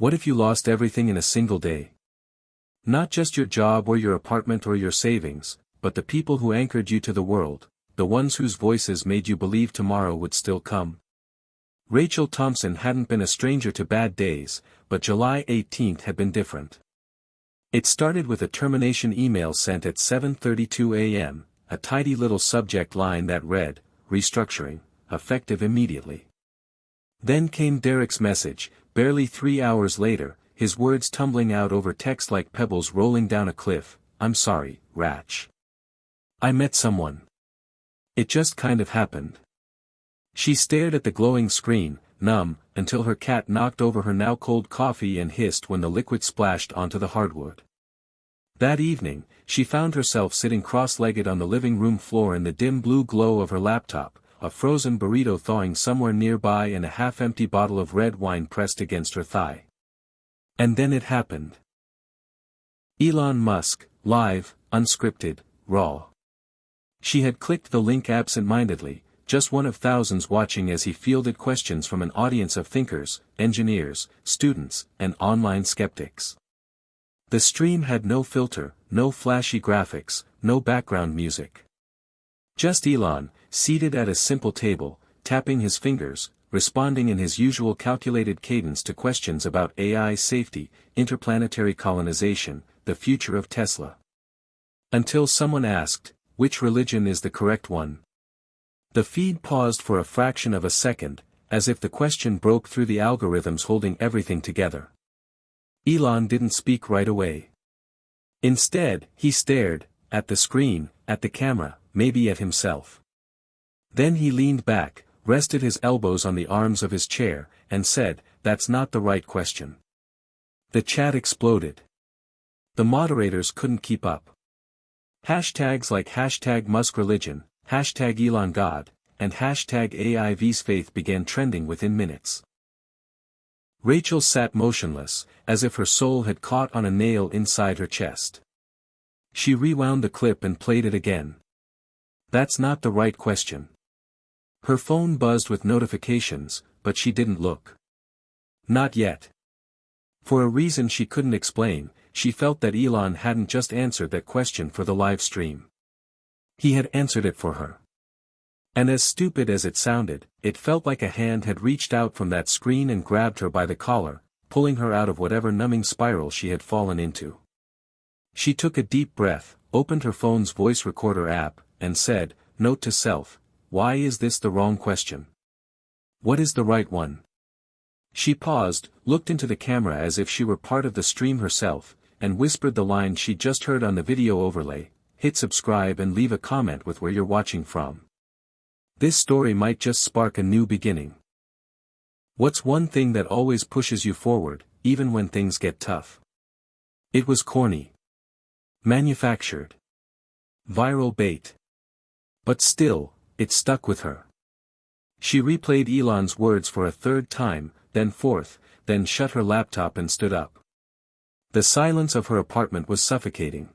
What if you lost everything in a single day? Not just your job or your apartment or your savings, but the people who anchored you to the world, the ones whose voices made you believe tomorrow would still come. Rachel Thompson hadn't been a stranger to bad days, but July 18th had been different. It started with a termination email sent at 7:32 a.m., a tidy little subject line that read, "Restructuring, effective immediately." Then came Derek's message, barely 3 hours later, his words tumbling out over text like pebbles rolling down a cliff. "I'm sorry, Rach. I met someone. It just kind of happened." She stared at the glowing screen, numb, until her cat knocked over her now cold coffee and hissed when the liquid splashed onto the hardwood. That evening, she found herself sitting cross-legged on the living room floor in the dim blue glow of her laptop, a frozen burrito thawing somewhere nearby and a half-empty bottle of red wine pressed against her thigh. And then it happened. Elon Musk, live, unscripted, raw. She had clicked the link absent-mindedly, just one of thousands watching as he fielded questions from an audience of thinkers, engineers, students, and online skeptics. The stream had no filter, no flashy graphics, no background music. Just Elon, seated at a simple table, tapping his fingers, responding in his usual calculated cadence to questions about AI safety, interplanetary colonization, the future of Tesla. Until someone asked, "Which religion is the correct one?" The feed paused for a fraction of a second, as if the question broke through the algorithms holding everything together. Elon didn't speak right away. Instead, he stared, at the screen, at the camera, maybe at himself. Then he leaned back, rested his elbows on the arms of his chair, and said, "That's not the right question." The chat exploded. The moderators couldn't keep up. Hashtags like #MuskReligion, #ElonGod, and #AIVsFaith began trending within minutes. Rachel sat motionless, as if her soul had caught on a nail inside her chest. She rewound the clip and played it again. That's not the right question. Her phone buzzed with notifications, but she didn't look. Not yet. For a reason she couldn't explain, she felt that Elon hadn't just answered that question for the live stream. He had answered it for her. And as stupid as it sounded, it felt like a hand had reached out from that screen and grabbed her by the collar, pulling her out of whatever numbing spiral she had fallen into. She took a deep breath, opened her phone's voice recorder app, and said, "Note to self, why is this the wrong question? What is the right one?" She paused, looked into the camera as if she were part of the stream herself, and whispered the line she'd just heard on the video overlay, "Hit subscribe and leave a comment with where you're watching from. This story might just spark a new beginning." What's one thing that always pushes you forward, even when things get tough? It was corny. Manufactured. Viral bait. But still, it stuck with her. She replayed Elon's words for a third time, then fourth, then shut her laptop and stood up. The silence of her apartment was suffocating.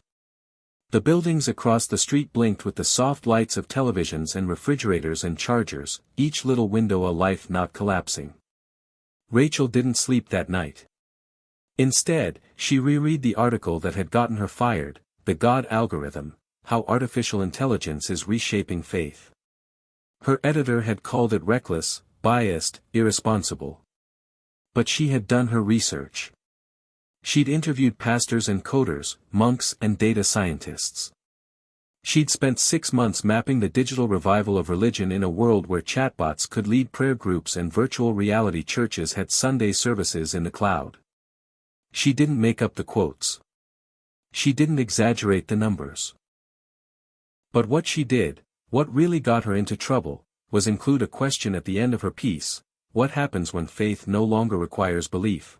The buildings across the street blinked with the soft lights of televisions and refrigerators and chargers, each little window a life not collapsing. Rachel didn't sleep that night. Instead, she reread the article that had gotten her fired, "The God Algorithm: How Artificial Intelligence is Reshaping Faith." Her editor had called it reckless, biased, irresponsible. But she had done her research. She'd interviewed pastors and coders, monks and data scientists. She'd spent 6 months mapping the digital revival of religion in a world where chatbots could lead prayer groups and virtual reality churches had Sunday services in the cloud. She didn't make up the quotes. She didn't exaggerate the numbers. But what she did, what really got her into trouble, was include a question at the end of her piece: what happens when faith no longer requires belief?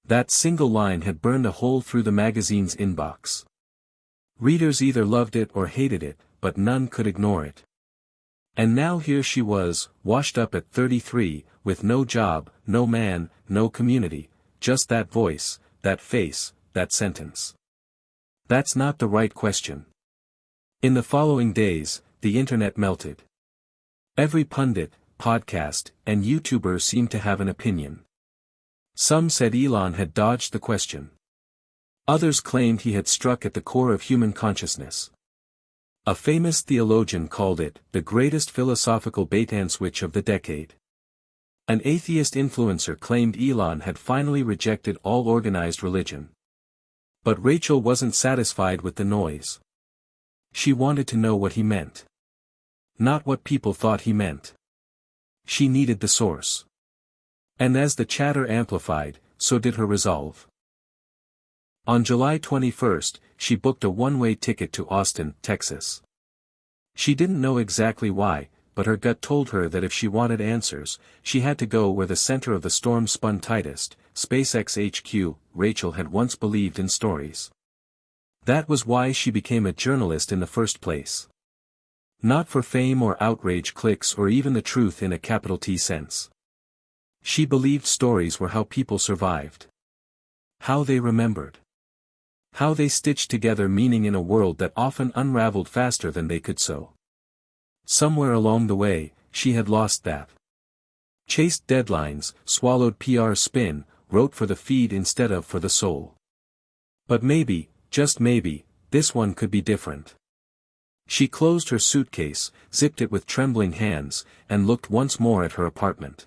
That single line had burned a hole through the magazine's inbox. Readers either loved it or hated it, but none could ignore it. And now here she was, washed up at 33, with no job, no man, no community, just that voice, that face, that sentence. That's not the right question. In the following days, the internet melted. Every pundit, podcast, and YouTuber seemed to have an opinion. Some said Elon had dodged the question. Others claimed he had struck at the core of human consciousness. A famous theologian called it the greatest philosophical bait-and-switch of the decade. An atheist influencer claimed Elon had finally rejected all organized religion. But Rachel wasn't satisfied with the noise. She wanted to know what he meant. Not what people thought he meant. She needed the source. And as the chatter amplified, so did her resolve. On July 21st, she booked a one-way ticket to Austin, Texas. She didn't know exactly why, but her gut told her that if she wanted answers, she had to go where the center of the storm spun tightest, SpaceX HQ. Rachel had once believed in stories. That was why she became a journalist in the first place. Not for fame or outrage clicks or even the truth in a capital T sense. She believed stories were how people survived. How they remembered. How they stitched together meaning in a world that often unraveled faster than they could sew. Somewhere along the way, she had lost that. Chased deadlines, swallowed PR spin, wrote for the feed instead of for the soul. But maybe, just maybe, this one could be different. She closed her suitcase, zipped it with trembling hands, and looked once more at her apartment.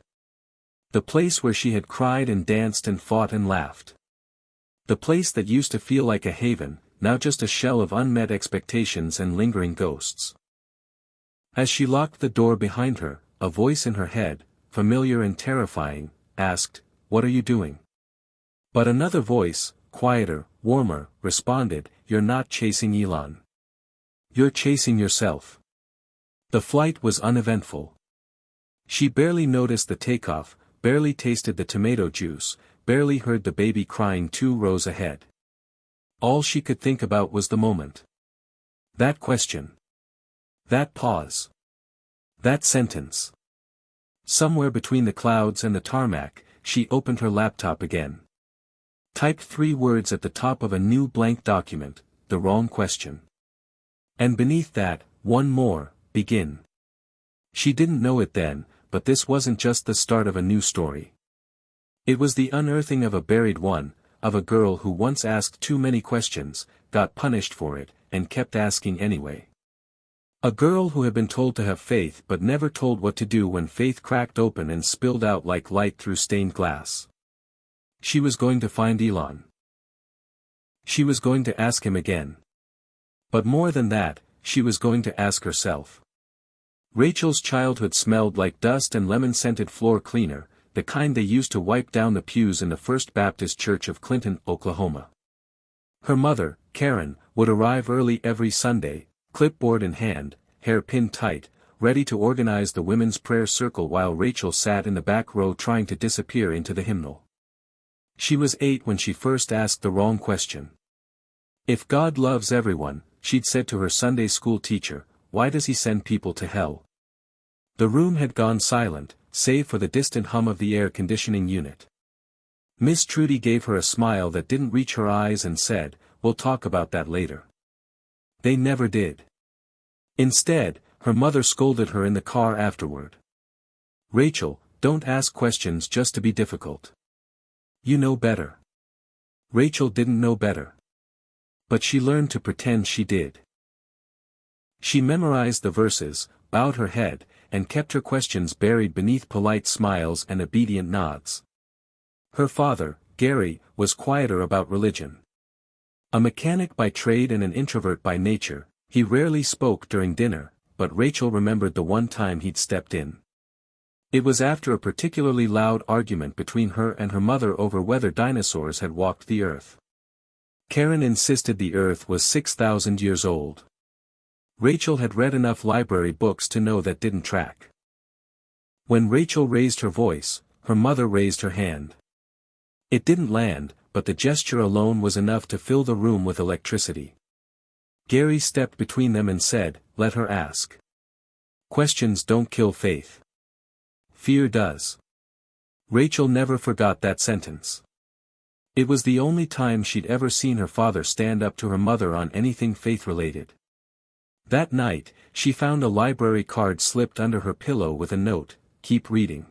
The place where she had cried and danced and fought and laughed. The place that used to feel like a haven, now just a shell of unmet expectations and lingering ghosts. As she locked the door behind her, a voice in her head, familiar and terrifying, asked, "What are you doing?" But another voice, quieter, warmer, responded, "You're not chasing Elon. You're chasing yourself." The flight was uneventful. She barely noticed the takeoff, barely tasted the tomato juice, barely heard the baby crying 2 rows ahead. All she could think about was the moment. That question. That pause. That sentence. Somewhere between the clouds and the tarmac, she opened her laptop again. Typed 3 words at the top of a new blank document, the wrong question. And beneath that, one more, begin. She didn't know it then, but this wasn't just the start of a new story. It was the unearthing of a buried one, of a girl who once asked too many questions, got punished for it, and kept asking anyway. A girl who had been told to have faith but never told what to do when faith cracked open and spilled out like light through stained glass. She was going to find Elon. She was going to ask him again. But more than that, she was going to ask herself. Rachel's childhood smelled like dust and lemon-scented floor cleaner, the kind they used to wipe down the pews in the First Baptist Church of Clinton, Oklahoma. Her mother, Karen, would arrive early every Sunday, clipboard in hand, hair pinned tight, ready to organize the women's prayer circle while Rachel sat in the back row trying to disappear into the hymnal. She was 8 when she first asked the wrong question. If God loves everyone, she'd said to her Sunday school teacher, why does he send people to hell? The room had gone silent, save for the distant hum of the air conditioning unit. Miss Trudy gave her a smile that didn't reach her eyes and said, "We'll talk about that later." They never did. Instead, her mother scolded her in the car afterward. "Rachel, don't ask questions just to be difficult. You know better." Rachel didn't know better. But she learned to pretend she did. She memorized the verses, bowed her head, and kept her questions buried beneath polite smiles and obedient nods. Her father, Gary, was quieter about religion. A mechanic by trade and an introvert by nature, he rarely spoke during dinner, but Rachel remembered the one time he'd stepped in. It was after a particularly loud argument between her and her mother over whether dinosaurs had walked the earth. Karen insisted the earth was 6,000 years old. Rachel had read enough library books to know that didn't track. When Rachel raised her voice, her mother raised her hand. It didn't land, but the gesture alone was enough to fill the room with electricity. Gary stepped between them and said, "Let her ask. Questions don't kill faith. Fear does." Rachel never forgot that sentence. It was the only time she'd ever seen her father stand up to her mother on anything faith-related. That night, she found a library card slipped under her pillow with a note, "Keep reading.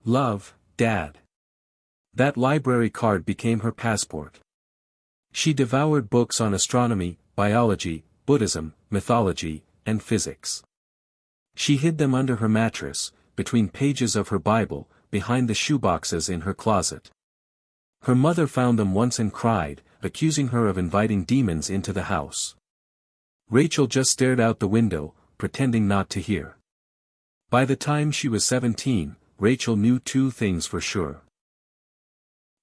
Love, Dad." That library card became her passport. She devoured books on astronomy, biology, Buddhism, mythology, and physics. She hid them under her mattress, between pages of her Bible, behind the shoeboxes in her closet. Her mother found them once and cried, accusing her of inviting demons into the house. Rachel just stared out the window, pretending not to hear. By the time she was 17, Rachel knew two things for sure.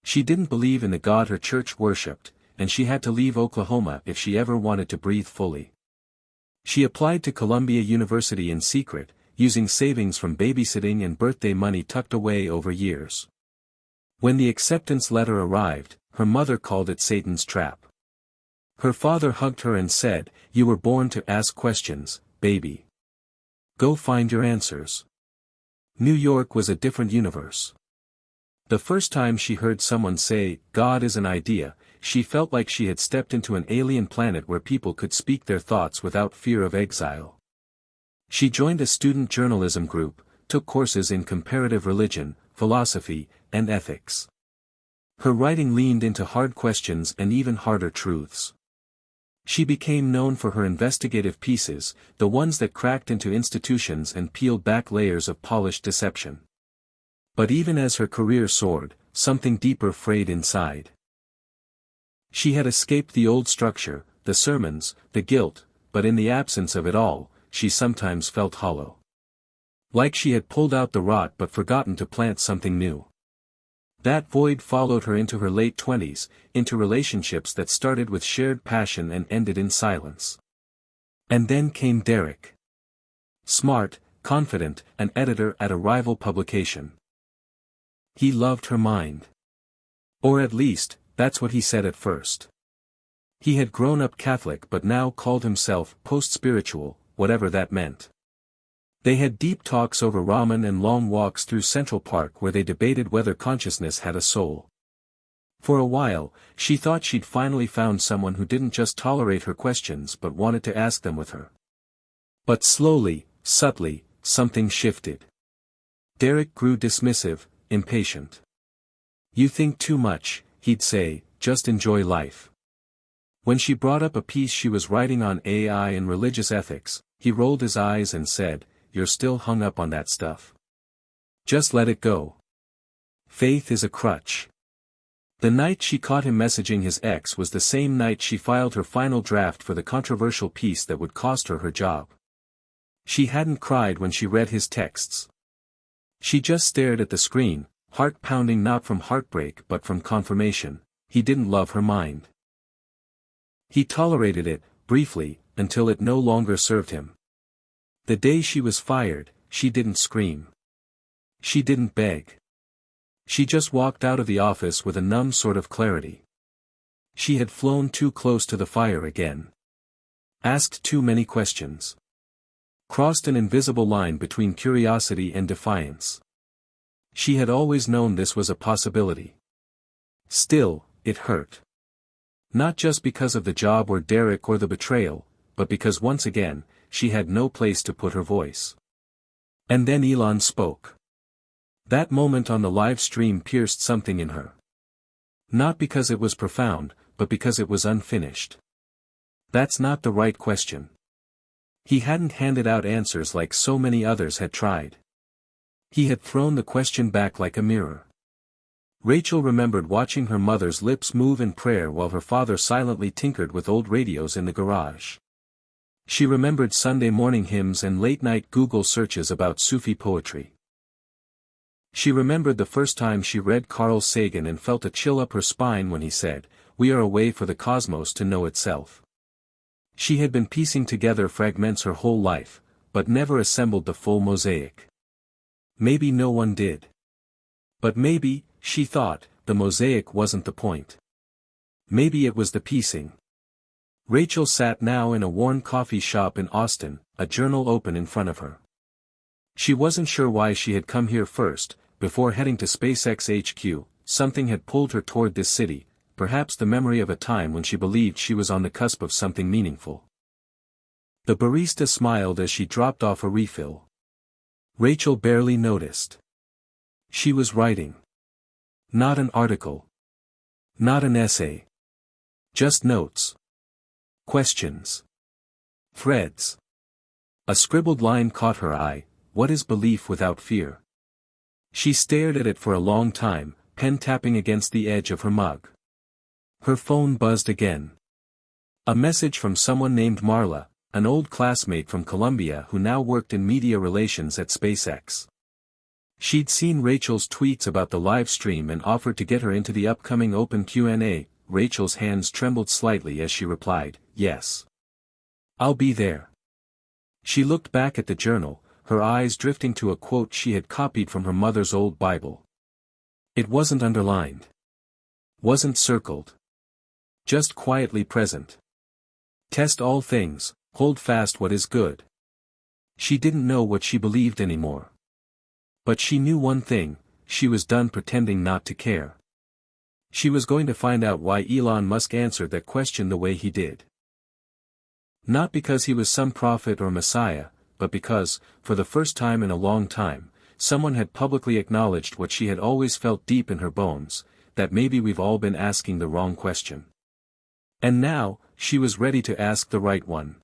She didn't believe in the God her church worshipped, and she had to leave Oklahoma if she ever wanted to breathe fully. She applied to Columbia University in secret, using savings from babysitting and birthday money tucked away over years. When the acceptance letter arrived, her mother called it Satan's trap. Her father hugged her and said, "You were born to ask questions, baby. Go find your answers." New York was a different universe. The first time she heard someone say, "God is an idea," she felt like she had stepped into an alien planet where people could speak their thoughts without fear of exile. She joined a student journalism group, took courses in comparative religion, philosophy, and ethics. Her writing leaned into hard questions and even harder truths. She became known for her investigative pieces, the ones that cracked into institutions and peeled back layers of polished deception. But even as her career soared, something deeper frayed inside. She had escaped the old structure, the sermons, the guilt, but in the absence of it all, she sometimes felt hollow. Like she had pulled out the rot but forgotten to plant something new. That void followed her into her late 20s, into relationships that started with shared passion and ended in silence. And then came Derek. Smart, confident, an editor at a rival publication. He loved her mind. Or at least, that's what he said at first. He had grown up Catholic but now called himself post-spiritual, whatever that meant. They had deep talks over ramen and long walks through Central Park where they debated whether consciousness had a soul. For a while, she thought she'd finally found someone who didn't just tolerate her questions but wanted to ask them with her. But slowly, subtly, something shifted. Derek grew dismissive, impatient. "You think too much," he'd say, "just enjoy life." When she brought up a piece she was writing on AI and religious ethics, he rolled his eyes and said, "You're still hung up on that stuff. Just let it go. Faith is a crutch." The night she caught him messaging his ex was the same night she filed her final draft for the controversial piece that would cost her her job. She hadn't cried when she read his texts. She just stared at the screen, heart pounding not from heartbreak but from confirmation. He didn't love her mind. He tolerated it, briefly, until it no longer served him. The day she was fired, she didn't scream. She didn't beg. She just walked out of the office with a numb sort of clarity. She had flown too close to the fire again. Asked too many questions. Crossed an invisible line between curiosity and defiance. She had always known this was a possibility. Still, it hurt. Not just because of the job or Derek or the betrayal, but because once again, she had no place to put her voice. And then Elon spoke. That moment on the live stream pierced something in her. Not because it was profound, but because it was unfinished. That's not the right question. He hadn't handed out answers like so many others had tried. He had thrown the question back like a mirror. Rachel remembered watching her mother's lips move in prayer while her father silently tinkered with old radios in the garage. She remembered Sunday morning hymns and late-night Google searches about Sufi poetry. She remembered the first time she read Carl Sagan and felt a chill up her spine when he said, "We are a way for the cosmos to know itself." She had been piecing together fragments her whole life, but never assembled the full mosaic. Maybe no one did. But maybe, she thought, the mosaic wasn't the point. Maybe it was the piecing. Rachel sat now in a worn coffee shop in Austin, a journal open in front of her. She wasn't sure why she had come here first. Before heading to SpaceX HQ, something had pulled her toward this city, perhaps the memory of a time when she believed she was on the cusp of something meaningful. The barista smiled as she dropped off a refill. Rachel barely noticed. She was writing. Not an article. Not an essay. Just notes. Questions. Threads. A scribbled line caught her eye: "What is belief without fear?" She stared at it for a long time, pen tapping against the edge of her mug. Her phone buzzed again. A message from someone named Marla, an old classmate from Columbia who now worked in media relations at SpaceX. She'd seen Rachel's tweets about the live stream and offered to get her into the upcoming open Q&A. Rachel's hands trembled slightly as she replied, "Yes. I'll be there." She looked back at the journal, her eyes drifting to a quote she had copied from her mother's old Bible. It wasn't underlined. Wasn't circled. Just quietly present. "Test all things, hold fast what is good." She didn't know what she believed anymore. But she knew one thing: she was done pretending not to care. She was going to find out why Elon Musk answered that question the way he did. Not because he was some prophet or messiah, but because, for the first time in a long time, someone had publicly acknowledged what she had always felt deep in her bones, that maybe we've all been asking the wrong question. And now, she was ready to ask the right one.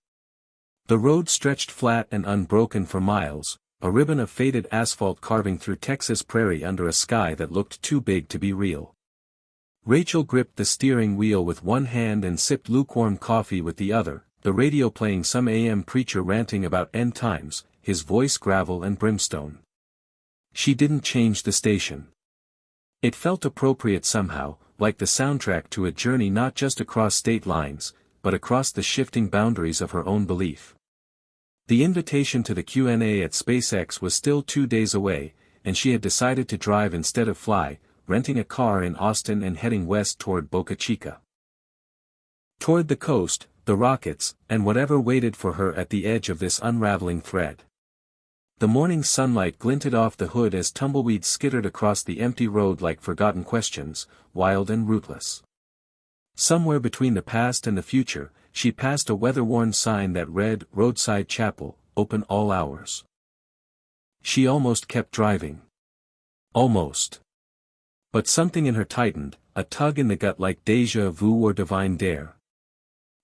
The road stretched flat and unbroken for miles, a ribbon of faded asphalt carving through Texas prairie under a sky that looked too big to be real. Rachel gripped the steering wheel with one hand and sipped lukewarm coffee with the other, the radio playing some AM preacher ranting about end times, his voice gravel and brimstone. She didn't change the station. It felt appropriate somehow, like the soundtrack to a journey not just across state lines, but across the shifting boundaries of her own belief. The invitation to the Q&A at SpaceX was still 2 days away, and she had decided to drive instead of fly, renting a car in Austin and heading west toward Boca Chica. Toward the coast, the rockets, and whatever waited for her at the edge of this unraveling thread. The morning sunlight glinted off the hood as tumbleweeds skittered across the empty road like forgotten questions, wild and rootless. Somewhere between the past and the future, she passed a weather-worn sign that read, "Roadside Chapel, open all hours." She almost kept driving. Almost. But something in her tightened, a tug in the gut like déjà vu or divine dare.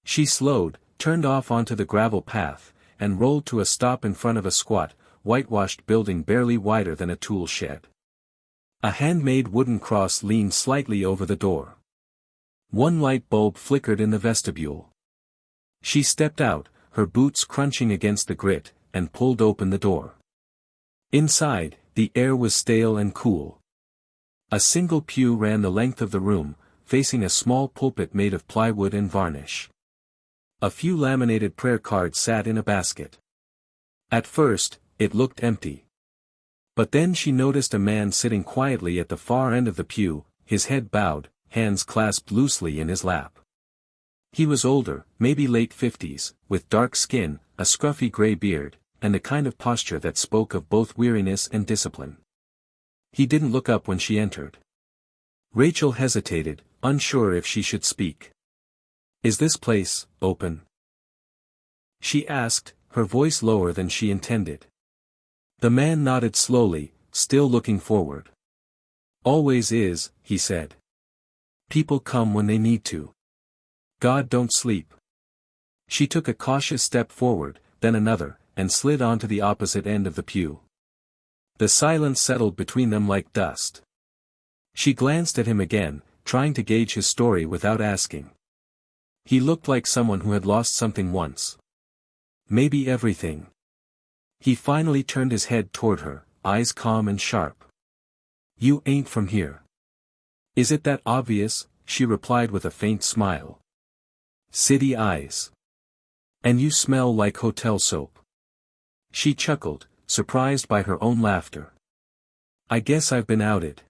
She slowed, turned off onto the gravel path, and rolled to a stop in front of a squat, whitewashed building barely wider than a tool shed. A handmade wooden cross leaned slightly over the door. One light bulb flickered in the vestibule. She stepped out, her boots crunching against the grit, and pulled open the door. Inside, the air was stale and cool. A single pew ran the length of the room, facing a small pulpit made of plywood and varnish. A few laminated prayer cards sat in a basket. At first, it looked empty. But then she noticed a man sitting quietly at the far end of the pew, his head bowed, hands clasped loosely in his lap. He was older, maybe late 50s, with dark skin, a scruffy gray beard, and a kind of posture that spoke of both weariness and discipline. He didn't look up when she entered. Rachel hesitated, unsure if she should speak. "Is this place open?" she asked, her voice lower than she intended. The man nodded slowly, still looking forward. "Always is," he said. "People come when they need to. God don't sleep." She took a cautious step forward, then another, and slid onto the opposite end of the pew. The silence settled between them like dust. She glanced at him again, trying to gauge his story without asking. He looked like someone who had lost something once. Maybe everything. He finally turned his head toward her, eyes calm and sharp. "You ain't from here." "Is it that obvious?" she replied with a faint smile. "City eyes. And you smell like hotel soap." She chuckled, surprised by her own laughter. "I guess I've been outed."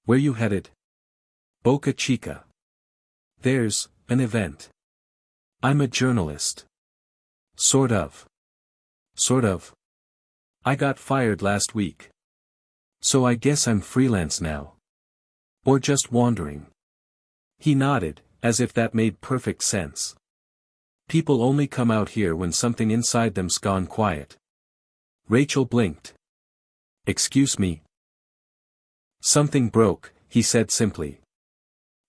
"Where you headed?" "Boca Chica. There's an event." "I'm a journalist." Sort of. Sort of. I got fired last week. So I guess I'm freelance now. Or just wandering." He nodded, as if that made perfect sense. "People only come out here when something inside them's gone quiet." Rachel blinked. "Excuse me." "Something broke," he said simply.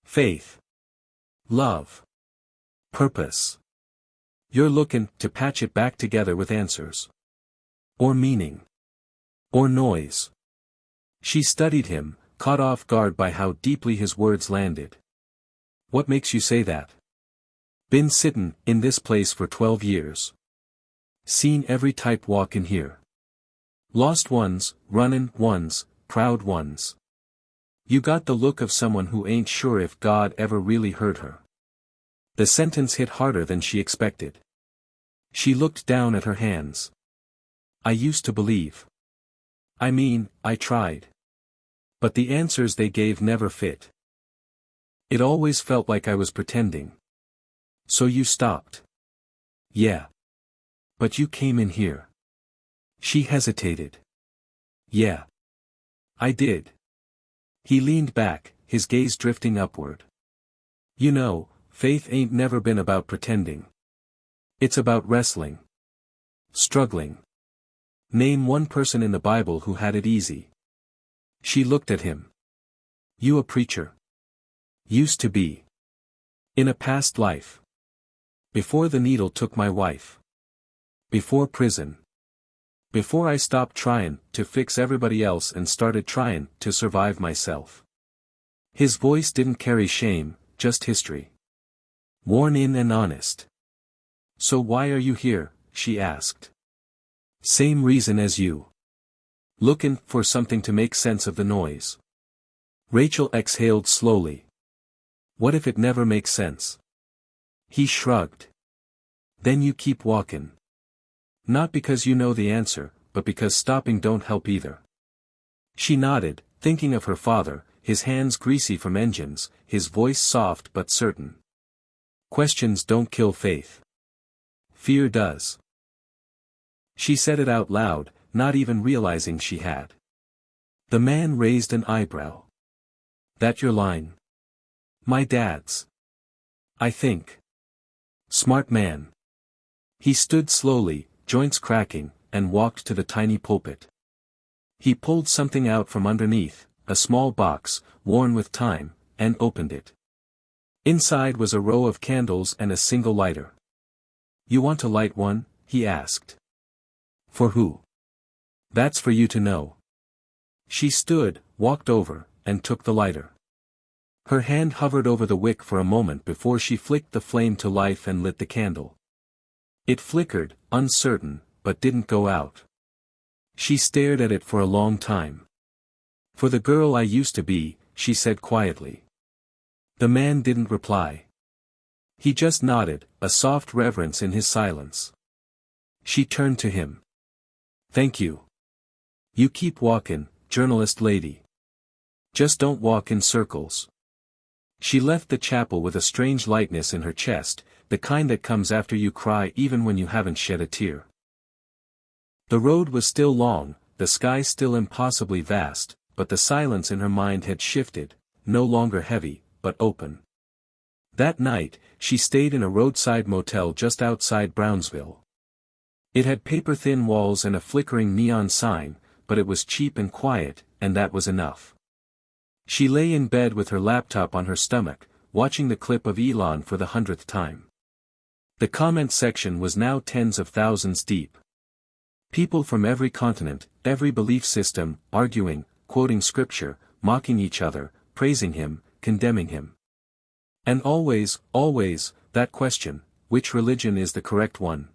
Faith. Love. Purpose. You're looking to patch it back together with answers. Or meaning. Or noise. She studied him, caught off guard by how deeply his words landed. What makes you say that? Been sittin' in this place for 12 years. Seen every type walk in here. Lost ones, runnin' ones, proud ones. You got the look of someone who ain't sure if God ever really heard her. The sentence hit harder than she expected. She looked down at her hands. I used to believe. I mean, I tried. But the answers they gave never fit. It always felt like I was pretending. So you stopped. Yeah. But you came in here. She hesitated. Yeah. I did. He leaned back, his gaze drifting upward. You know, faith ain't never been about pretending. It's about wrestling. Struggling. Name one person in the Bible who had it easy. She looked at him. You a preacher? Used to be. In a past life. Before the needle took my wife. Before prison. Before I stopped trying to fix everybody else and started trying to survive myself. His voice didn't carry shame, just history. Worn in and honest. So why are you here? She asked. Same reason as you. Looking for something to make sense of the noise. Rachel exhaled slowly. What if it never makes sense? He shrugged. Then you keep walking. Not because you know the answer, but because stopping don't help either. She nodded, thinking of her father, his hands greasy from engines, his voice soft but certain. Questions don't kill faith. Fear does. She said it out loud, not even realizing she had. The man raised an eyebrow. That your line? My dad's. I think. Smart man. He stood slowly, joints cracking, and walked to the tiny pulpit. He pulled something out from underneath, a small box, worn with time, and opened it. Inside was a row of candles and a single lighter. You want to light one? He asked. For who? That's for you to know. She stood, walked over, and took the lighter. Her hand hovered over the wick for a moment before she flicked the flame to life and lit the candle. It flickered, uncertain, but didn't go out. She stared at it for a long time. For the girl I used to be, she said quietly. The man didn't reply. He just nodded, a soft reverence in his silence. She turned to him. Thank you. You keep walking, journalist lady. Just don't walk in circles. She left the chapel with a strange lightness in her chest, the kind that comes after you cry even when you haven't shed a tear. The road was still long, the sky still impossibly vast, but the silence in her mind had shifted, no longer heavy, but open. That night, she stayed in a roadside motel just outside Brownsville. It had paper-thin walls and a flickering neon sign, but it was cheap and quiet, and that was enough. She lay in bed with her laptop on her stomach, watching the clip of Elon for the 100th time. The comment section was now tens of thousands deep. People from every continent, every belief system, arguing, quoting scripture, mocking each other, praising him, condemning him. And always, that question, which religion is the correct one?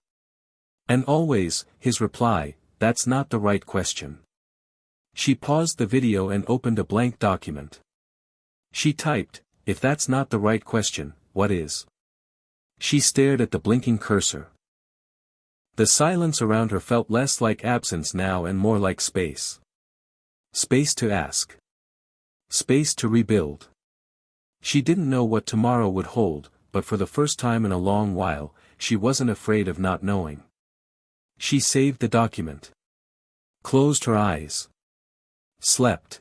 And always, his reply, that's not the right question. She paused the video and opened a blank document. She typed, if that's not the right question, what is? She stared at the blinking cursor. The silence around her felt less like absence now and more like space. Space to ask. Space to rebuild. She didn't know what tomorrow would hold, but for the first time in a long while, she wasn't afraid of not knowing. She saved the document. Closed her eyes. Slept.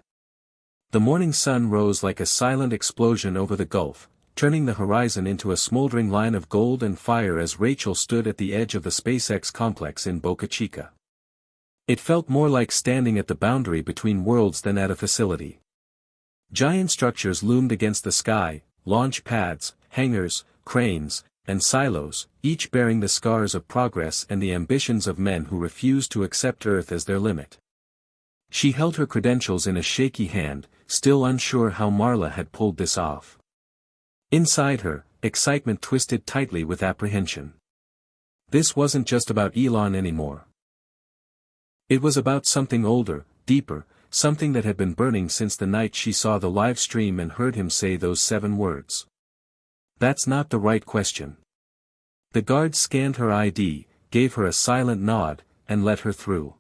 The morning sun rose like a silent explosion over the gulf, turning the horizon into a smoldering line of gold and fire as Rachel stood at the edge of the SpaceX complex in Boca Chica. It felt more like standing at the boundary between worlds than at a facility. Giant structures loomed against the sky, launch pads, hangars, cranes, and silos, each bearing the scars of progress and the ambitions of men who refused to accept Earth as their limit. She held her credentials in a shaky hand, still unsure how Marla had pulled this off. Inside her, excitement twisted tightly with apprehension. This wasn't just about Elon anymore. It was about something older, deeper, something that had been burning since the night she saw the live stream and heard him say those 7 words. That's not the right question. The guard scanned her ID, gave her a silent nod, and let her through.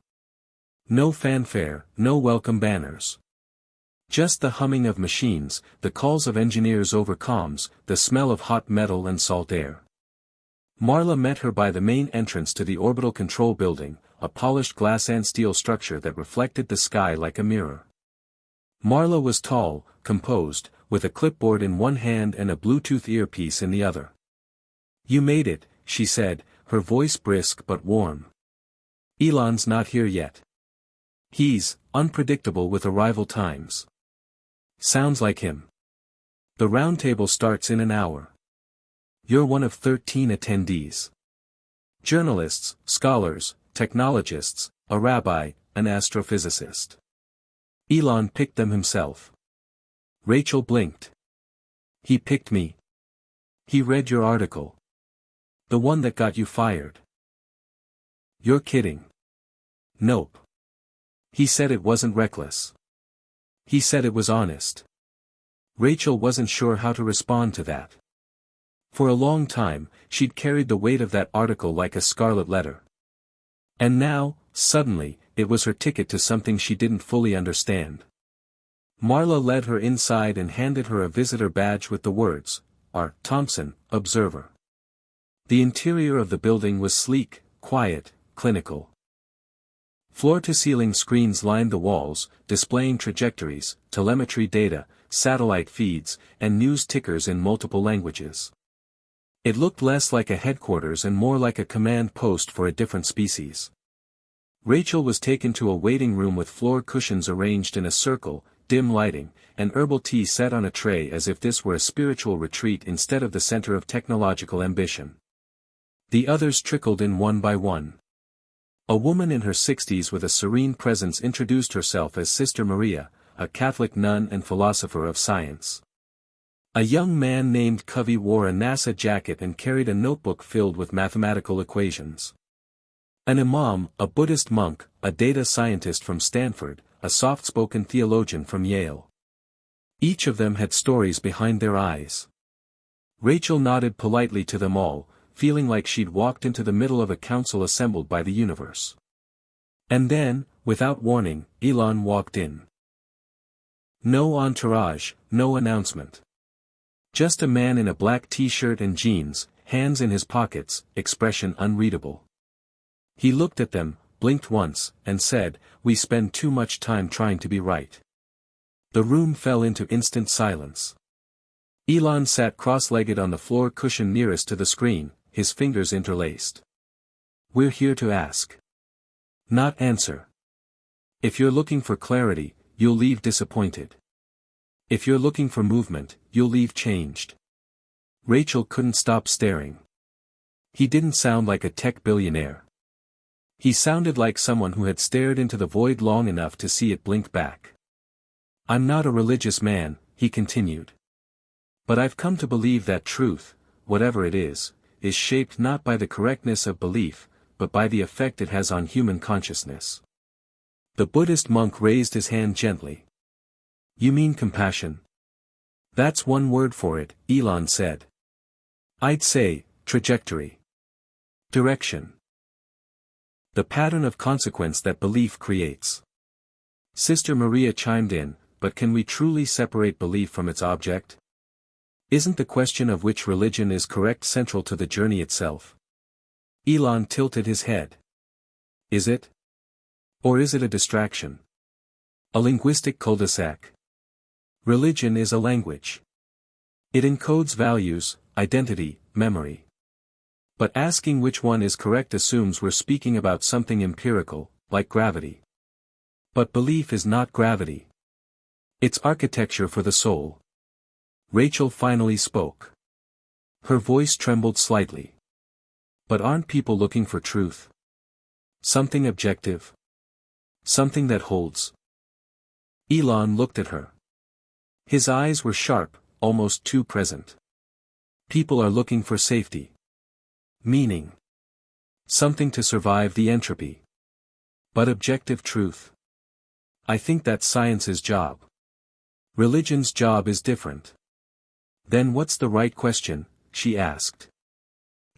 No fanfare, no welcome banners. Just the humming of machines, the calls of engineers over comms, the smell of hot metal and salt air. Marla met her by the main entrance to the orbital control building, a polished glass and steel structure that reflected the sky like a mirror. Marla was tall, composed, with a clipboard in one hand and a Bluetooth earpiece in the other. "You made it," she said, her voice brisk but warm. "Elon's not here yet. He's unpredictable with arrival times." "Sounds like him. The roundtable starts in an hour. You're one of 13 attendees. Journalists, scholars, technologists, a rabbi, an astrophysicist. Elon picked them himself." Rachel blinked. "He picked me. He read your article. The one that got you fired." "You're kidding." "Nope. He said it wasn't reckless. He said it was honest." Rachel wasn't sure how to respond to that. For a long time, she'd carried the weight of that article like a scarlet letter. And now, suddenly, it was her ticket to something she didn't fully understand. Marla led her inside and handed her a visitor badge with the words, "R. Thompson, Observer." The interior of the building was sleek, quiet, clinical. Floor-to-ceiling screens lined the walls, displaying trajectories, telemetry data, satellite feeds, and news tickers in multiple languages. It looked less like a headquarters and more like a command post for a different species. Rachel was taken to a waiting room with floor cushions arranged in a circle, dim lighting, and herbal tea set on a tray as if this were a spiritual retreat instead of the center of technological ambition. The others trickled in one by one. A woman in her 60s with a serene presence introduced herself as Sister Maria, a Catholic nun and philosopher of science. A young man named Covey wore a NASA jacket and carried a notebook filled with mathematical equations. An imam, a Buddhist monk, a data scientist from Stanford, a soft-spoken theologian from Yale. Each of them had stories behind their eyes. Rachel nodded politely to them all, feeling like she'd walked into the middle of a council assembled by the universe. And then, without warning, Elon walked in. No entourage, no announcement. Just a man in a black t-shirt and jeans, hands in his pockets, expression unreadable. He looked at them, blinked once, and said, "We spend too much time trying to be right." The room fell into instant silence. Elon sat cross-legged on the floor cushion nearest to the screen, his fingers interlaced. "We're here to ask. Not answer. If you're looking for clarity, you'll leave disappointed. If you're looking for movement, you'll leave changed." Rachel couldn't stop staring. He didn't sound like a tech billionaire. He sounded like someone who had stared into the void long enough to see it blink back. "I'm not a religious man," he continued. "But I've come to believe that truth, whatever it is shaped not by the correctness of belief, but by the effect it has on human consciousness." The Buddhist monk raised his hand gently. "You mean compassion?" "That's one word for it," Elon said. "I'd say, trajectory. Direction. The pattern of consequence that belief creates." Sister Maria chimed in, "But can we truly separate belief from its object? Isn't the question of which religion is correct central to the journey itself?" Elon tilted his head. "Is it? Or is it a distraction? A linguistic cul-de-sac? Religion is a language. It encodes values, identity, memory. But asking which one is correct assumes we're speaking about something empirical, like gravity. But belief is not gravity. It's architecture for the soul. Rachel finally spoke. Her voice trembled slightly. But aren't people looking for truth? Something objective? Something that holds? Elon looked at her. His eyes were sharp, almost too present. People are looking for safety. Meaning. Something to survive the entropy. But objective truth? I think that's science's job. Religion's job is different. Then what's the right question? She asked.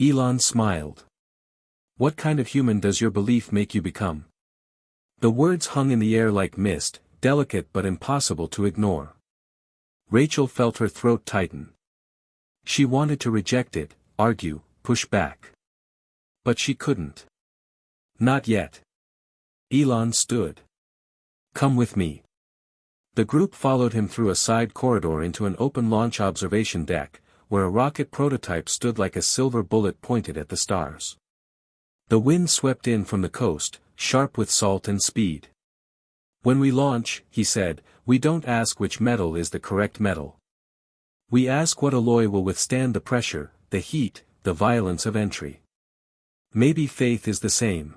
Elon smiled. What kind of human does your belief make you become? The words hung in the air like mist, delicate but impossible to ignore. Rachel felt her throat tighten. She wanted to reject it, argue, push back. But she couldn't. Not yet. Elon stood. Come with me. The group followed him through a side corridor into an open launch observation deck, where a rocket prototype stood like a silver bullet pointed at the stars. The wind swept in from the coast, sharp with salt and speed. When we launch, he said, we don't ask which metal is the correct metal. We ask what alloy will withstand the pressure, the heat, the violence of entry. Maybe faith is the same.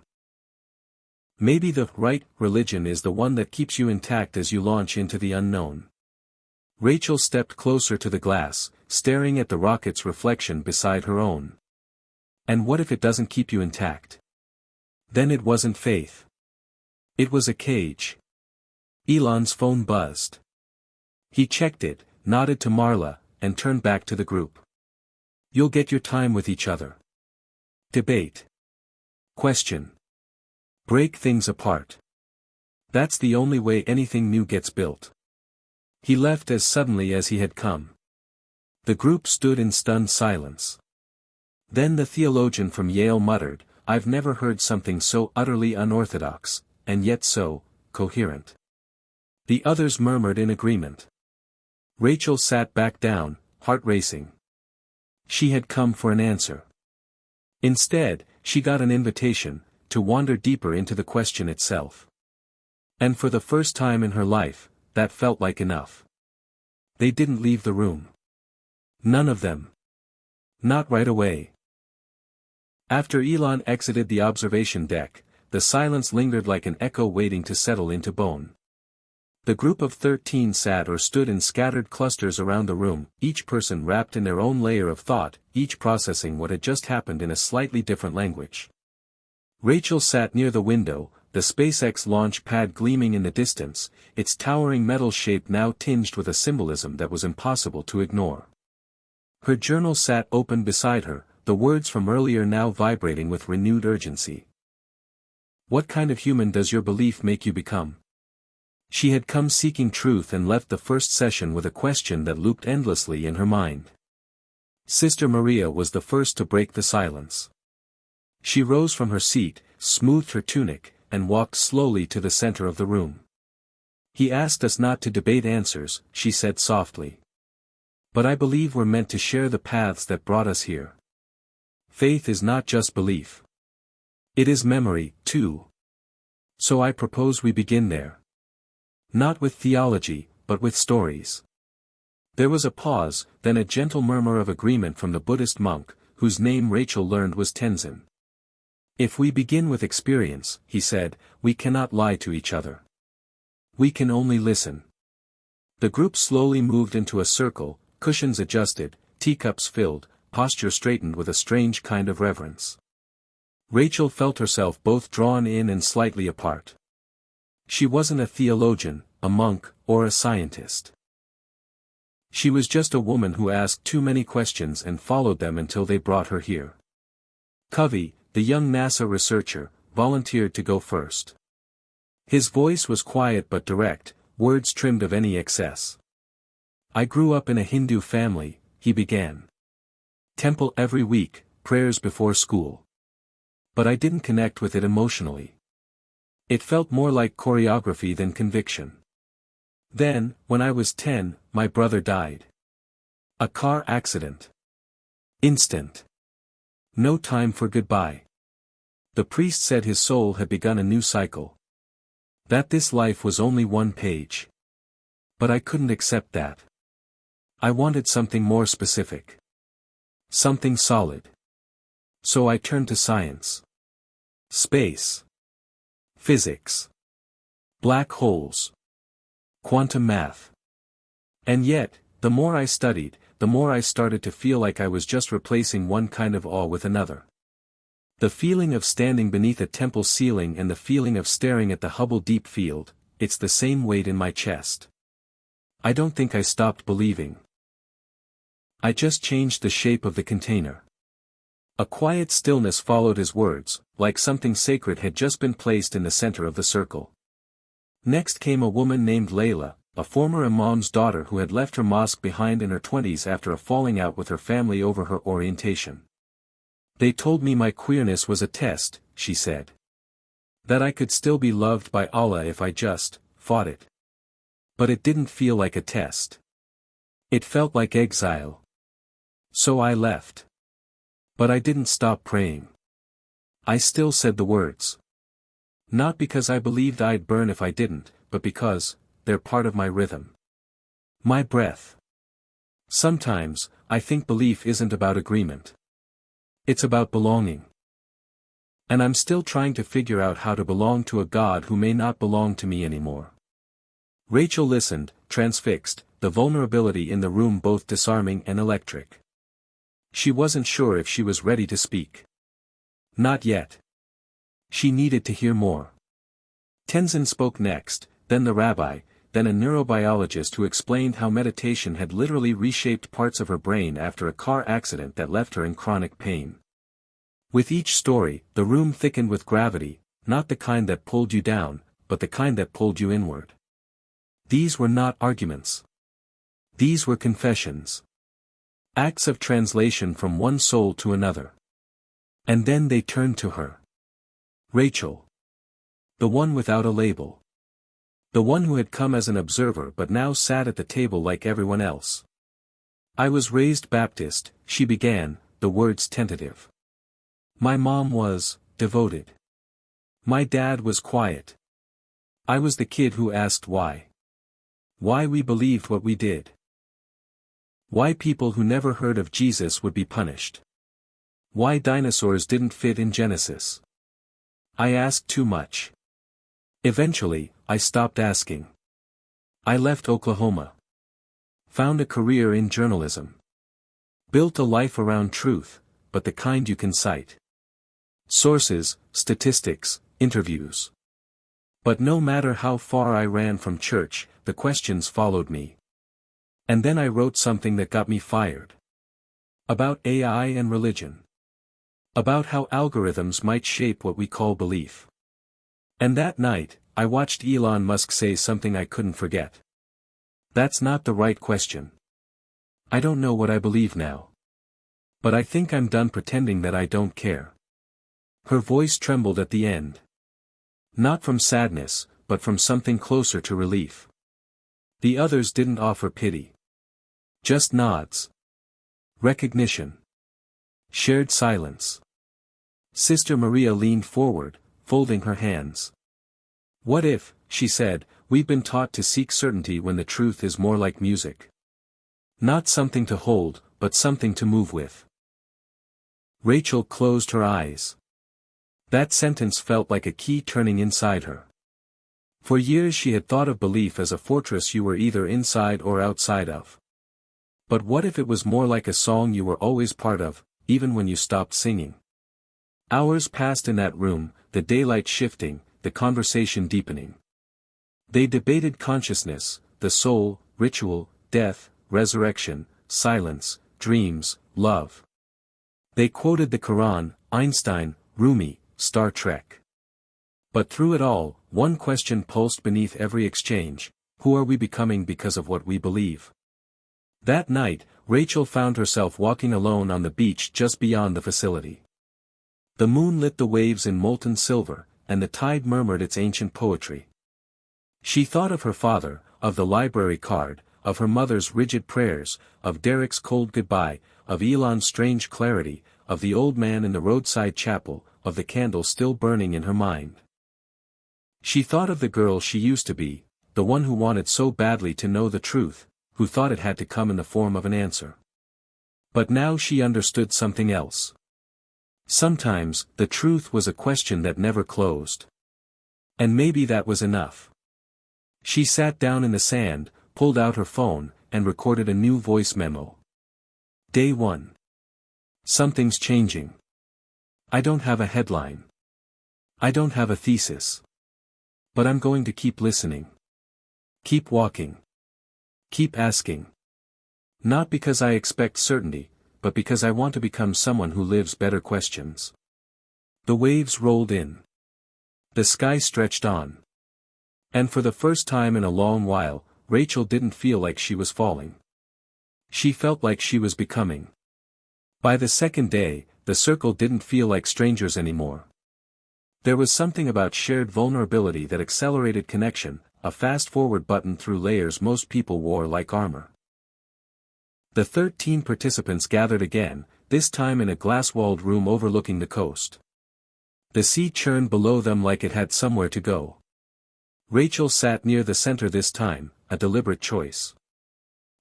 Maybe the right religion is the one that keeps you intact as you launch into the unknown. Rachel stepped closer to the glass, staring at the rocket's reflection beside her own. And what if it doesn't keep you intact? Then it wasn't faith. It was a cage. Elon's phone buzzed. He checked it, nodded to Marla, and turned back to the group. You'll get your time with each other. Debate. Question. Break things apart. That's the only way anything new gets built. He left as suddenly as he had come. The group stood in stunned silence. Then the theologian from Yale muttered, I've never heard something so utterly unorthodox, and yet so coherent. The others murmured in agreement. Rachel sat back down, heart racing. She had come for an answer. Instead, she got an invitation to wander deeper into the question itself. And for the first time in her life, that felt like enough. They didn't leave the room. None of them. Not right away. After Elon exited the observation deck, the silence lingered like an echo waiting to settle into bone. The group of 13 sat or stood in scattered clusters around the room, each person wrapped in their own layer of thought, each processing what had just happened in a slightly different language. Rachel sat near the window, the SpaceX launch pad gleaming in the distance, its towering metal shape now tinged with a symbolism that was impossible to ignore. Her journal sat open beside her, the words from earlier now vibrating with renewed urgency. What kind of human does your belief make you become? She had come seeking truth and left the first session with a question that looped endlessly in her mind. Sister Maria was the first to break the silence. She rose from her seat, smoothed her tunic, and walked slowly to the center of the room. He asked us not to debate answers, she said softly. But I believe we're meant to share the paths that brought us here. Faith is not just belief. It is memory, too. So I propose we begin there. Not with theology, but with stories. There was a pause, then a gentle murmur of agreement from the Buddhist monk, whose name Rachel learned was Tenzin. If we begin with experience, he said, we cannot lie to each other. We can only listen. The group slowly moved into a circle, cushions adjusted, teacups filled, posture straightened with a strange kind of reverence. Rachel felt herself both drawn in and slightly apart. She wasn't a theologian, a monk, or a scientist. She was just a woman who asked too many questions and followed them until they brought her here. Covey, the young NASA researcher, volunteered to go first. His voice was quiet but direct, words trimmed of any excess. I grew up in a Hindu family, he began. Temple every week, prayers before school. But I didn't connect with it emotionally. It felt more like choreography than conviction. Then, when I was 10, my brother died. A car accident. Instant. No time for goodbye. The priest said his soul had begun a new cycle. That this life was only one page. But I couldn't accept that. I wanted something more specific. Something solid. So I turned to science. Space. Physics. Black holes. Quantum math. And yet, the more I studied, the more I started to feel like I was just replacing one kind of awe with another. The feeling of standing beneath a temple ceiling and the feeling of staring at the Hubble Deep Field, it's the same weight in my chest. I don't think I stopped believing. I just changed the shape of the container. A quiet stillness followed his words, like something sacred had just been placed in the center of the circle. Next came a woman named Layla, a former imam's daughter who had left her mosque behind in her 20s after a falling out with her family over her orientation. They told me my queerness was a test, she said. That I could still be loved by Allah if I just fought it. But it didn't feel like a test. It felt like exile. So I left. But I didn't stop praying. I still said the words. Not because I believed I'd burn if I didn't, but because they're part of my rhythm. My breath. Sometimes, I think belief isn't about agreement. It's about belonging. And I'm still trying to figure out how to belong to a God who may not belong to me anymore. Rachel listened, transfixed, the vulnerability in the room both disarming and electric. She wasn't sure if she was ready to speak. Not yet. She needed to hear more. Tenzin spoke next, then the rabbi, then a neurobiologist who explained how meditation had literally reshaped parts of her brain after a car accident that left her in chronic pain. With each story, the room thickened with gravity, not the kind that pulled you down, but the kind that pulled you inward. These were not arguments. These were confessions. Acts of translation from one soul to another. And then they turned to her. Rachel. The one without a label. The one who had come as an observer but now sat at the table like everyone else. I was raised Baptist, she began, the words tentative. My mom was devoted. My dad was quiet. I was the kid who asked why. Why we believed what we did. Why people who never heard of Jesus would be punished. Why dinosaurs didn't fit in Genesis. I asked too much. Eventually, I stopped asking. I left Oklahoma. Found a career in journalism. Built a life around truth, but the kind you can cite. Sources, statistics, interviews. But no matter how far I ran from church, the questions followed me. And then I wrote something that got me fired. About AI and religion. About how algorithms might shape what we call belief. And that night, I watched Elon Musk say something I couldn't forget. That's not the right question. I don't know what I believe now. But I think I'm done pretending that I don't care. Her voice trembled at the end. Not from sadness, but from something closer to relief. The others didn't offer pity. Just nods. Recognition. Shared silence. Sister Maria leaned forward, folding her hands. What if, she said, we've been taught to seek certainty when the truth is more like music? Not something to hold, but something to move with. Rachel closed her eyes. That sentence felt like a key turning inside her. For years she had thought of belief as a fortress you were either inside or outside of. But what if it was more like a song you were always part of, even when you stopped singing? Hours passed in that room, the daylight shifting, the conversation deepening. They debated consciousness, the soul, ritual, death, resurrection, silence, dreams, love. They quoted the Quran, Einstein, Rumi, Star Trek. But through it all, one question pulsed beneath every exchange: who are we becoming because of what we believe? That night, Rachel found herself walking alone on the beach just beyond the facility. The moon lit the waves in molten silver, and the tide murmured its ancient poetry. She thought of her father, of the library card, of her mother's rigid prayers, of Derek's cold goodbye, of Elon's strange clarity, of the old man in the roadside chapel, of the candle still burning in her mind. She thought of the girl she used to be, the one who wanted so badly to know the truth, who thought it had to come in the form of an answer. But now she understood something else. Sometimes, the truth was a question that never closed. And maybe that was enough. She sat down in the sand, pulled out her phone, and recorded a new voice memo. Day 1. Something's changing. I don't have a headline. I don't have a thesis. But I'm going to keep listening. Keep walking. Keep asking. Not because I expect certainty, but because I want to become someone who lives better questions. The waves rolled in. The sky stretched on. And for the first time in a long while, Rachel didn't feel like she was falling. She felt like she was becoming. By the second day, the circle didn't feel like strangers anymore. There was something about shared vulnerability that accelerated connection, a fast-forward button through layers most people wore like armor. The 13 participants gathered again, this time in a glass-walled room overlooking the coast. The sea churned below them like it had somewhere to go. Rachel sat near the center this time, a deliberate choice.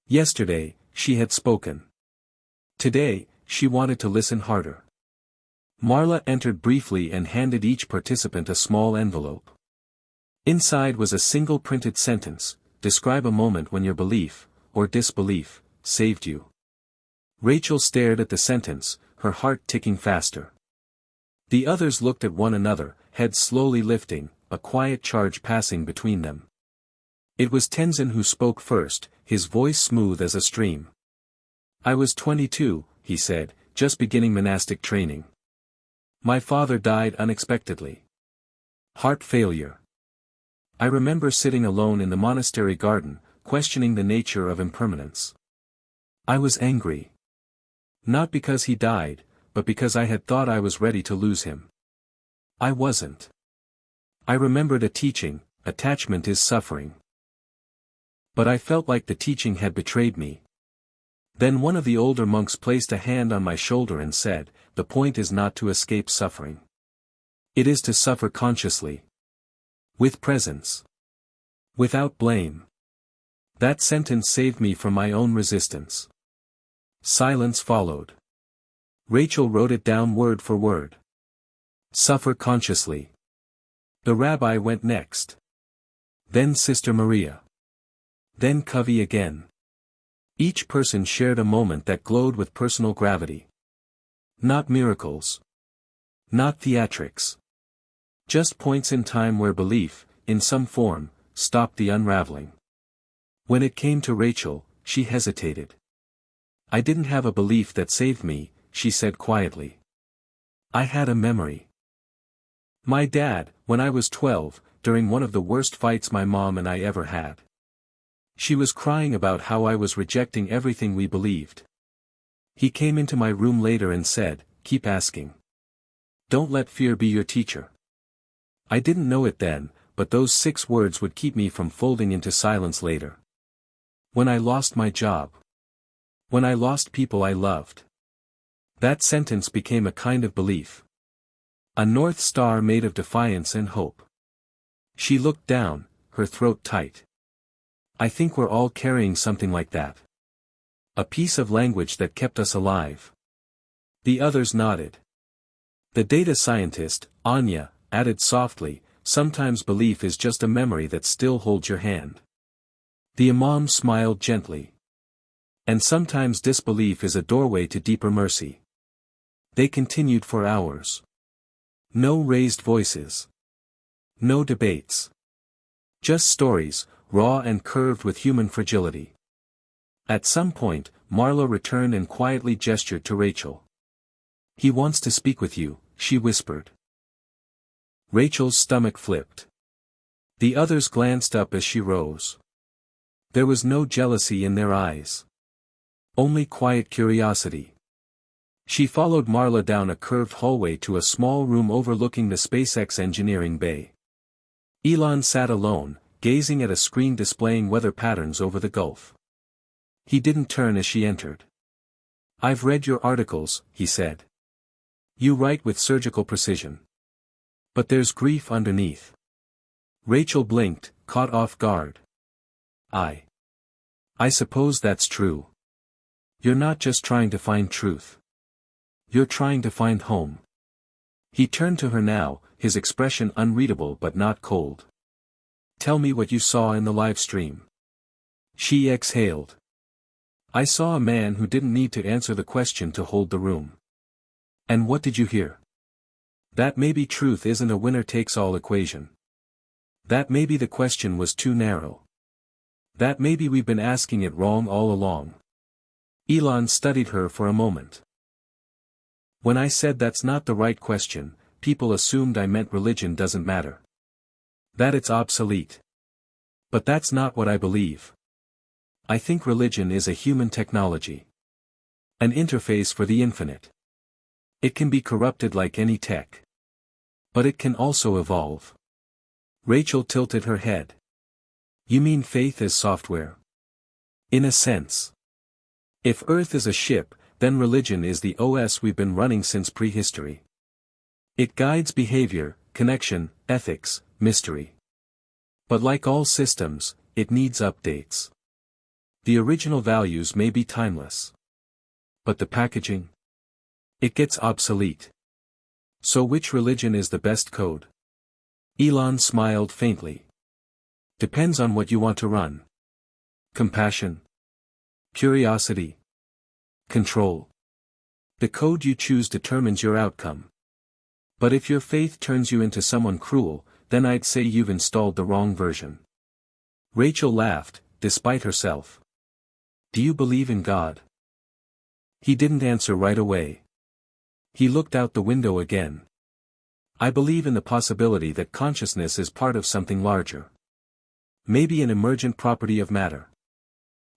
Yesterday, she had spoken. Today, she wanted to listen harder. Marla entered briefly and handed each participant a small envelope. Inside was a single printed sentence: describe a moment when your belief, or disbelief, saved you. Rachel stared at the sentence, her heart ticking faster. The others looked at one another, heads slowly lifting, a quiet charge passing between them. It was Tenzin who spoke first, his voice smooth as a stream. I was 22, he said, just beginning monastic training. My father died unexpectedly. Heart failure. I remember sitting alone in the monastery garden, questioning the nature of impermanence. I was angry. Not because he died, but because I had thought I was ready to lose him. I wasn't. I remembered a teaching: attachment is suffering. But I felt like the teaching had betrayed me. Then one of the older monks placed a hand on my shoulder and said, the point is not to escape suffering. It is to suffer consciously. With presence. Without blame. That sentence saved me from my own resistance. Silence followed. Rachel wrote it down word for word. Suffer consciously. The rabbi went next. Then Sister Maria. Then Covey again. Each person shared a moment that glowed with personal gravity. Not miracles. Not theatrics. Just points in time where belief, in some form, stopped the unraveling. When it came to Rachel, she hesitated. I didn't have a belief that saved me, she said quietly. I had a memory. My dad, when I was 12, during one of the worst fights my mom and I ever had. She was crying about how I was rejecting everything we believed. He came into my room later and said, keep asking. Don't let fear be your teacher. I didn't know it then, but those 6 words would keep me from folding into silence later. When I lost my job. When I lost people I loved. That sentence became a kind of belief. A north star made of defiance and hope. She looked down, her throat tight. I think we're all carrying something like that. A piece of language that kept us alive. The others nodded. The data scientist, Anya, added softly, sometimes belief is just a memory that still holds your hand. The imam smiled gently. And sometimes disbelief is a doorway to deeper mercy. They continued for hours. No raised voices. No debates. Just stories, raw and curved with human fragility. At some point, Marla returned and quietly gestured to Rachel. He wants to speak with you, she whispered. Rachel's stomach flipped. The others glanced up as she rose. There was no jealousy in their eyes. Only quiet curiosity. She followed Marla down a curved hallway to a small room overlooking the SpaceX engineering bay. Elon sat alone, gazing at a screen displaying weather patterns over the Gulf. He didn't turn as she entered. I've read your articles, he said. You write with surgical precision. But there's grief underneath. Rachel blinked, caught off guard. I suppose that's true. You're not just trying to find truth. You're trying to find home. He turned to her now, his expression unreadable but not cold. Tell me what you saw in the live stream. She exhaled. I saw a man who didn't need to answer the question to hold the room. And what did you hear? That maybe truth isn't a winner-takes-all equation. That maybe the question was too narrow. That maybe we've been asking it wrong all along. Elon studied her for a moment. When I said that's not the right question, people assumed I meant religion doesn't matter. That it's obsolete. But that's not what I believe. I think religion is a human technology. An interface for the infinite. It can be corrupted like any tech. But it can also evolve. Rachel tilted her head. You mean faith is software? In a sense. If Earth is a ship, then religion is the OS we've been running since prehistory. It guides behavior, connection, ethics, mystery. But like all systems, it needs updates. The original values may be timeless. But the packaging? It gets obsolete. So which religion is the best code? Elon smiled faintly. Depends on what you want to run. Compassion. Curiosity. Control. The code you choose determines your outcome. But if your faith turns you into someone cruel, then I'd say you've installed the wrong version. Rachel laughed, despite herself. Do you believe in God? He didn't answer right away. He looked out the window again. I believe in the possibility that consciousness is part of something larger. Maybe an emergent property of matter.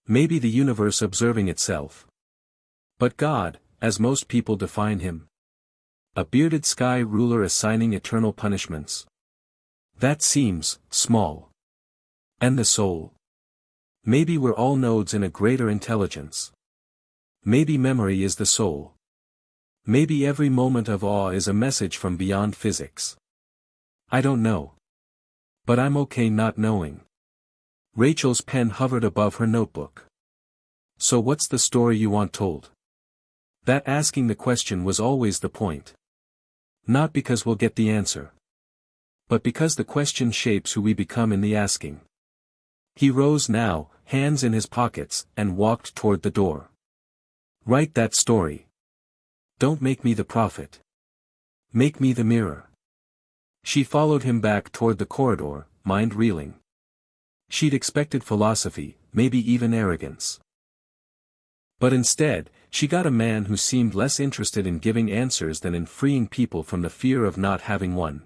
Maybe the universe observing itself. But God, as most people define him. A bearded sky ruler assigning eternal punishments. That seems small. And the soul? Maybe we're all nodes in a greater intelligence. Maybe memory is the soul. Maybe every moment of awe is a message from beyond physics. I don't know. But I'm okay not knowing. Rachel's pen hovered above her notebook. So what's the story you want told? That asking the question was always the point. Not because we'll get the answer. But because the question shapes who we become in the asking. He rose now, hands in his pockets, and walked toward the door. Write that story. Don't make me the prophet. Make me the mirror. She followed him back toward the corridor, mind reeling. She'd expected philosophy, maybe even arrogance. But instead, she got a man who seemed less interested in giving answers than in freeing people from the fear of not having one.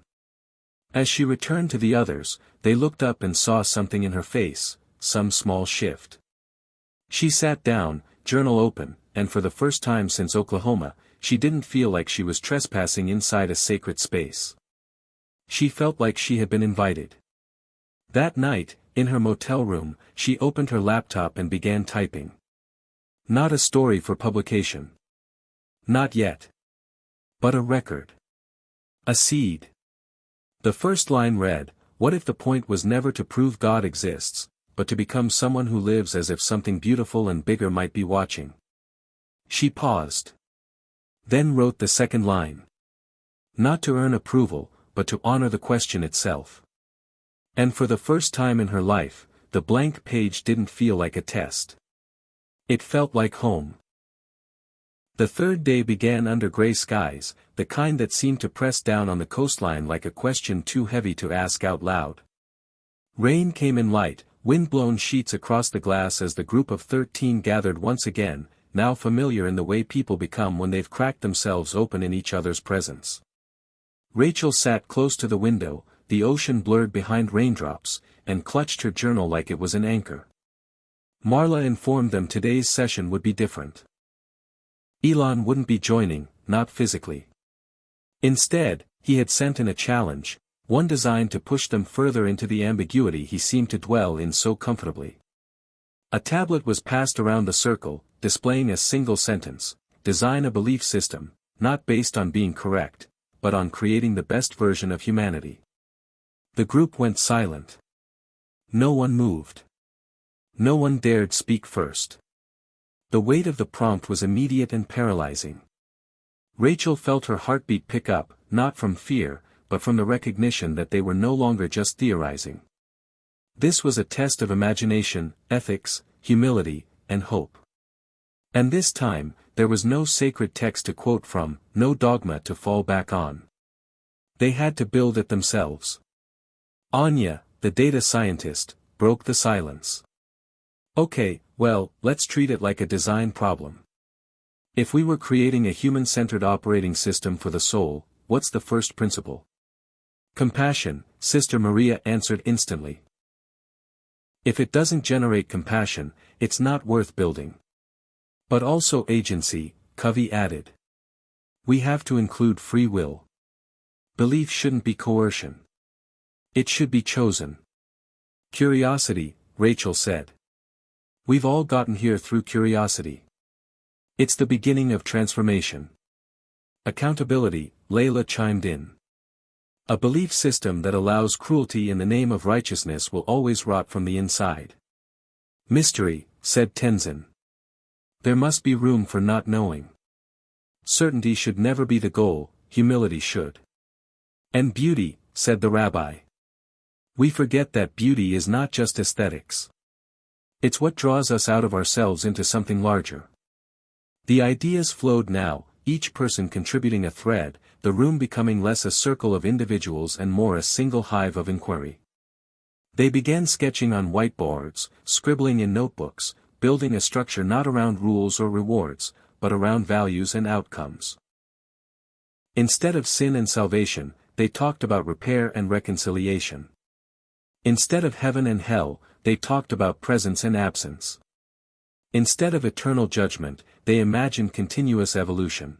As she returned to the others, they looked up and saw something in her face, some small shift. She sat down, journal open, and for the first time since Oklahoma, she didn't feel like she was trespassing inside a sacred space. She felt like she had been invited. That night, in her motel room, she opened her laptop and began typing. Not a story for publication. Not yet. But a record. A seed. The first line read, what if the point was never to prove God exists, but to become someone who lives as if something beautiful and bigger might be watching? She paused. Then wrote the second line. Not to earn approval, but to honor the question itself. And for the first time in her life, the blank page didn't feel like a test. It felt like home. The third day began under gray skies, the kind that seemed to press down on the coastline like a question too heavy to ask out loud. Rain came in light, wind-blown sheets across the glass as the group of 13 gathered once again, now familiar in the way people become when they've cracked themselves open in each other's presence. Rachel sat close to the window, the ocean blurred behind raindrops, and clutched her journal like it was an anchor. Marla informed them today's session would be different. Elon wouldn't be joining, not physically. Instead, he had sent in a challenge, one designed to push them further into the ambiguity he seemed to dwell in so comfortably. A tablet was passed around the circle, displaying a single sentence: design a belief system, not based on being correct, but on creating the best version of humanity. The group went silent. No one moved. No one dared speak first. The weight of the prompt was immediate and paralyzing. Rachel felt her heartbeat pick up, not from fear, but from the recognition that they were no longer just theorizing. This was a test of imagination, ethics, humility, and hope. And this time, there was no sacred text to quote from, no dogma to fall back on. They had to build it themselves. Anya, the data scientist, broke the silence. Okay, well, let's treat it like a design problem. If we were creating a human-centered operating system for the soul, what's the first principle? Compassion, Sister Maria answered instantly. If it doesn't generate compassion, it's not worth building. But also agency, Covey added. We have to include free will. Belief shouldn't be coercion. It should be chosen. Curiosity, Rachel said. We've all gotten here through curiosity. It's the beginning of transformation. Accountability, Layla chimed in. A belief system that allows cruelty in the name of righteousness will always rot from the inside. Mystery, said Tenzin. There must be room for not knowing. Certainty should never be the goal, humility should. And beauty, said the rabbi. We forget that beauty is not just aesthetics. It's what draws us out of ourselves into something larger. The ideas flowed now, each person contributing a thread, the room becoming less a circle of individuals and more a single hive of inquiry. They began sketching on whiteboards, scribbling in notebooks, building a structure not around rules or rewards, but around values and outcomes. Instead of sin and salvation, they talked about repair and reconciliation. Instead of heaven and hell, they talked about presence and absence. Instead of eternal judgment, they imagined continuous evolution.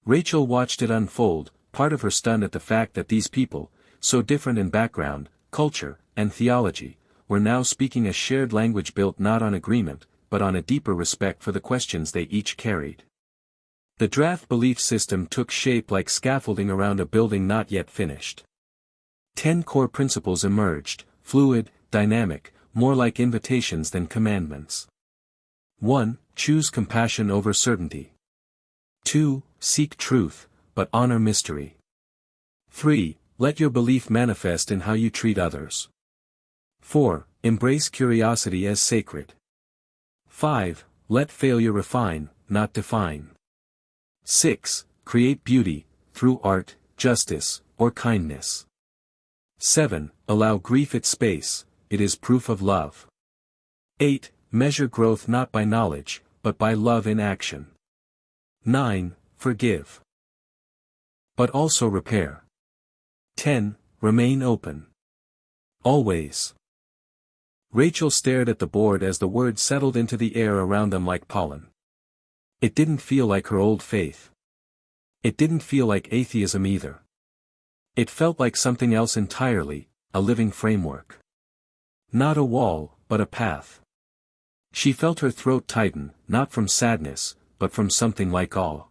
Rachel watched it unfold, part of her stunned at the fact that these people, so different in background, culture, and theology, were now speaking a shared language built not on agreement, but on a deeper respect for the questions they each carried. The draft belief system took shape like scaffolding around a building not yet finished. 10 core principles emerged, fluid, dynamic, more like invitations than commandments. 1. Choose compassion over certainty. 2. Seek truth, but honor mystery. 3. Let your belief manifest in how you treat others. 4. Embrace curiosity as sacred. 5. Let failure refine, not define. 6. Create beauty, through art, justice, or kindness. 7. Allow grief its space, it is proof of love. 8. Measure growth not by knowledge, but by love in action. 9. Forgive. But also repair. 10. Remain open. Always. Rachel stared at the board as the words settled into the air around them like pollen. It didn't feel like her old faith. It didn't feel like atheism either. It felt like something else entirely, a living framework. Not a wall, but a path. She felt her throat tighten, not from sadness, but from something like awe.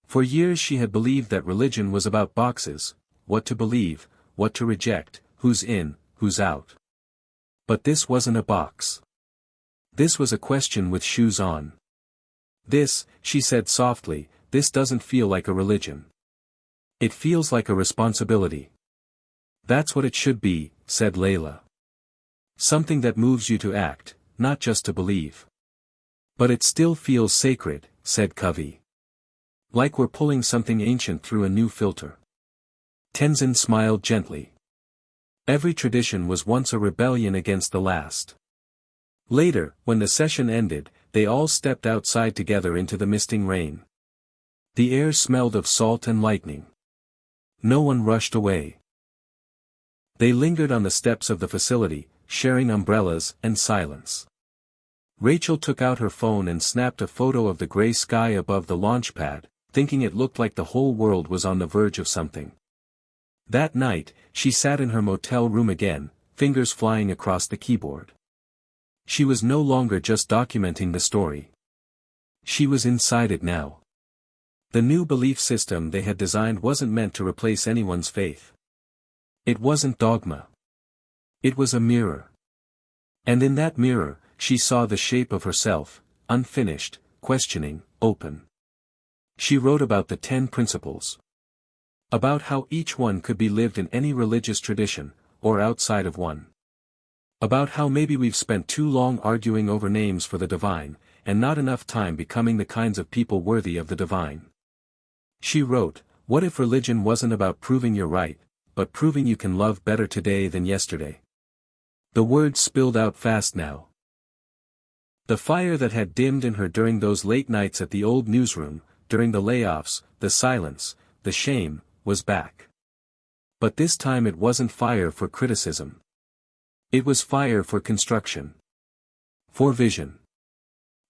For years she had believed that religion was about boxes, what to believe, what to reject, who's in, who's out. But this wasn't a box. This was a question with shoes on. This, she said softly, this doesn't feel like a religion. It feels like a responsibility. That's what it should be, said Layla. Something that moves you to act, not just to believe. But it still feels sacred, said Covey. Like we're pulling something ancient through a new filter. Tenzin smiled gently. Every tradition was once a rebellion against the last. Later, when the session ended, they all stepped outside together into the misting rain. The air smelled of salt and lightning. No one rushed away. They lingered on the steps of the facility, sharing umbrellas and silence. Rachel took out her phone and snapped a photo of the gray sky above the launch pad, thinking it looked like the whole world was on the verge of something. That night, she sat in her motel room again, fingers flying across the keyboard. She was no longer just documenting the story. She was inside it now. The new belief system they had designed wasn't meant to replace anyone's faith. It wasn't dogma. It was a mirror. And in that mirror, she saw the shape of herself, unfinished, questioning, open. She wrote about the 10 principles. About how each one could be lived in any religious tradition, or outside of one. About how maybe we've spent too long arguing over names for the divine, and not enough time becoming the kinds of people worthy of the divine. She wrote, what if religion wasn't about proving you're right, but proving you can love better today than yesterday? The words spilled out fast now. The fire that had dimmed in her during those late nights at the old newsroom, during the layoffs, the silence, the shame, was back. But this time it wasn't fire for criticism. It was fire for construction. For vision.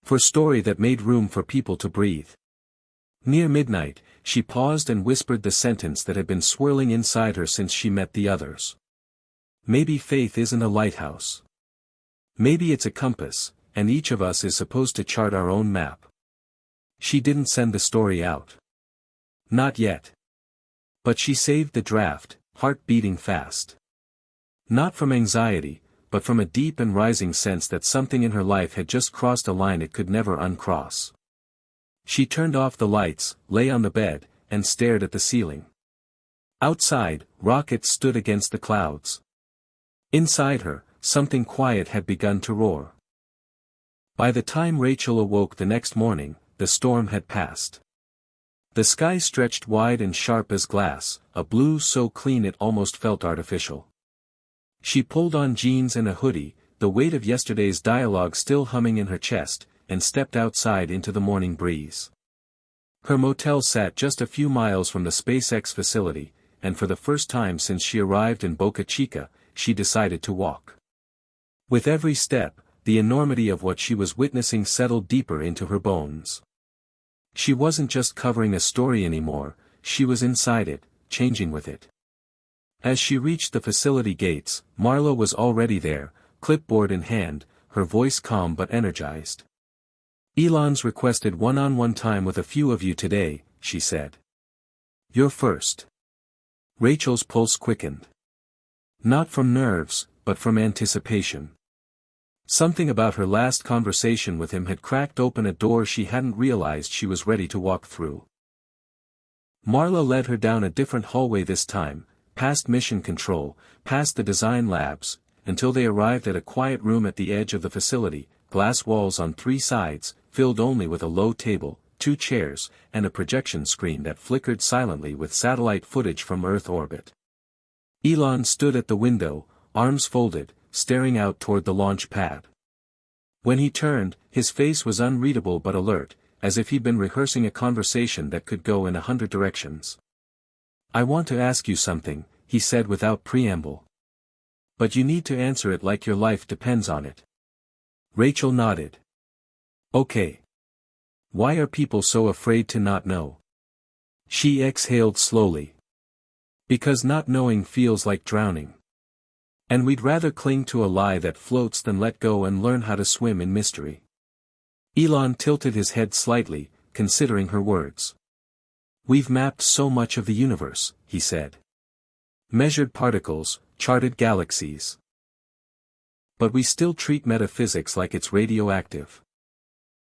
For story that made room for people to breathe. Near midnight, she paused and whispered the sentence that had been swirling inside her since she met the others. Maybe faith isn't a lighthouse. Maybe it's a compass, and each of us is supposed to chart our own map. She didn't send the story out. Not yet. But she saved the draft, heart beating fast. Not from anxiety, but from a deep and rising sense that something in her life had just crossed a line it could never uncross. She turned off the lights, lay on the bed, and stared at the ceiling. Outside, rockets stood against the clouds. Inside her, something quiet had begun to roar. By the time Rachel awoke the next morning, the storm had passed. The sky stretched wide and sharp as glass, a blue so clean it almost felt artificial. She pulled on jeans and a hoodie, the weight of yesterday's dialogue still humming in her chest, and stepped outside into the morning breeze. Her motel sat just a few miles from the SpaceX facility, and for the first time since she arrived in Boca Chica, she decided to walk. With every step, the enormity of what she was witnessing settled deeper into her bones. She wasn't just covering a story anymore, she was inside it, changing with it. As she reached the facility gates, Marla was already there, clipboard in hand, her voice calm but energized. Elon's requested one-on-one time with a few of you today, she said. You're first. Rachel's pulse quickened. Not from nerves, but from anticipation. Something about her last conversation with him had cracked open a door she hadn't realized she was ready to walk through. Marla led her down a different hallway this time, past mission control, past the design labs, until they arrived at a quiet room at the edge of the facility, glass walls on 3 sides, filled only with a low table, 2 chairs, and a projection screen that flickered silently with satellite footage from Earth orbit. Elon stood at the window, arms folded, staring out toward the launch pad. When he turned, his face was unreadable but alert, as if he'd been rehearsing a conversation that could go in 100 directions. I want to ask you something, he said without preamble. But you need to answer it like your life depends on it. Rachel nodded. Okay. Why are people so afraid to not know? She exhaled slowly. Because not knowing feels like drowning. And we'd rather cling to a lie that floats than let go and learn how to swim in mystery. Elon tilted his head slightly, considering her words. We've mapped so much of the universe, he said. Measured particles, charted galaxies. But we still treat metaphysics like it's radioactive.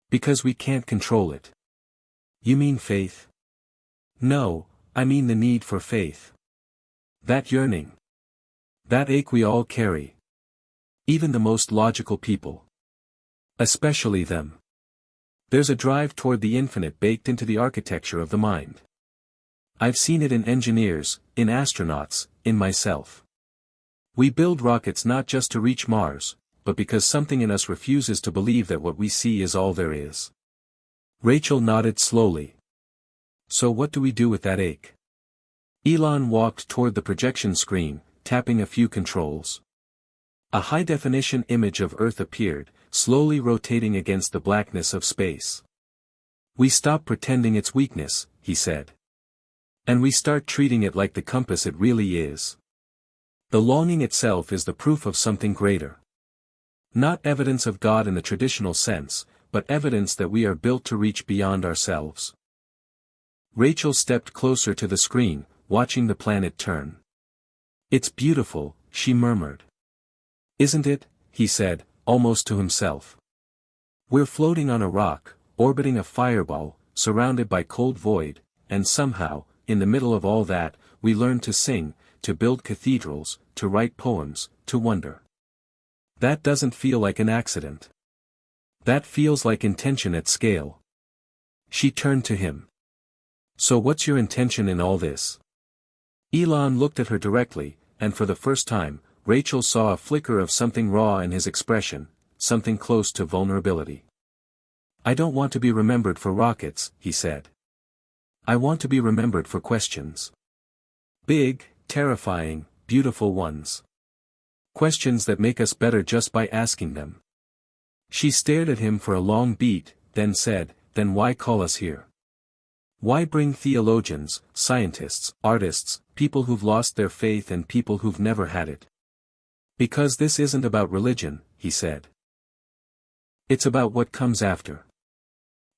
Because we can't control it. You mean faith? No, I mean the need for faith. That yearning. That ache we all carry. Even the most logical people. Especially them. There's a drive toward the infinite baked into the architecture of the mind. I've seen it in engineers, in astronauts, in myself. We build rockets not just to reach Mars, but because something in us refuses to believe that what we see is all there is. Rachel nodded slowly. So what do we do with that ache? Elon walked toward the projection screen, tapping a few controls. A high-definition image of Earth appeared, slowly rotating against the blackness of space. We stop pretending it's weakness, he said. And we start treating it like the compass it really is. The longing itself is the proof of something greater. Not evidence of God in the traditional sense, but evidence that we are built to reach beyond ourselves. Rachel stepped closer to the screen, watching the planet turn. It's beautiful, she murmured. Isn't it? He said, almost to himself. We're floating on a rock, orbiting a fireball, surrounded by cold void, and somehow, in the middle of all that, we learn to sing, to build cathedrals, to write poems, to wonder. That doesn't feel like an accident. That feels like intention at scale. She turned to him. So what's your intention in all this? Elon looked at her directly, and for the first time, Rachel saw a flicker of something raw in his expression, something close to vulnerability. I don't want to be remembered for rockets, he said. I want to be remembered for questions. Big, terrifying, beautiful ones. Questions that make us better just by asking them. She stared at him for a long beat, then said, then why call us here? Why bring theologians, scientists, artists, people who've lost their faith and people who've never had it? Because this isn't about religion, he said. It's about what comes after.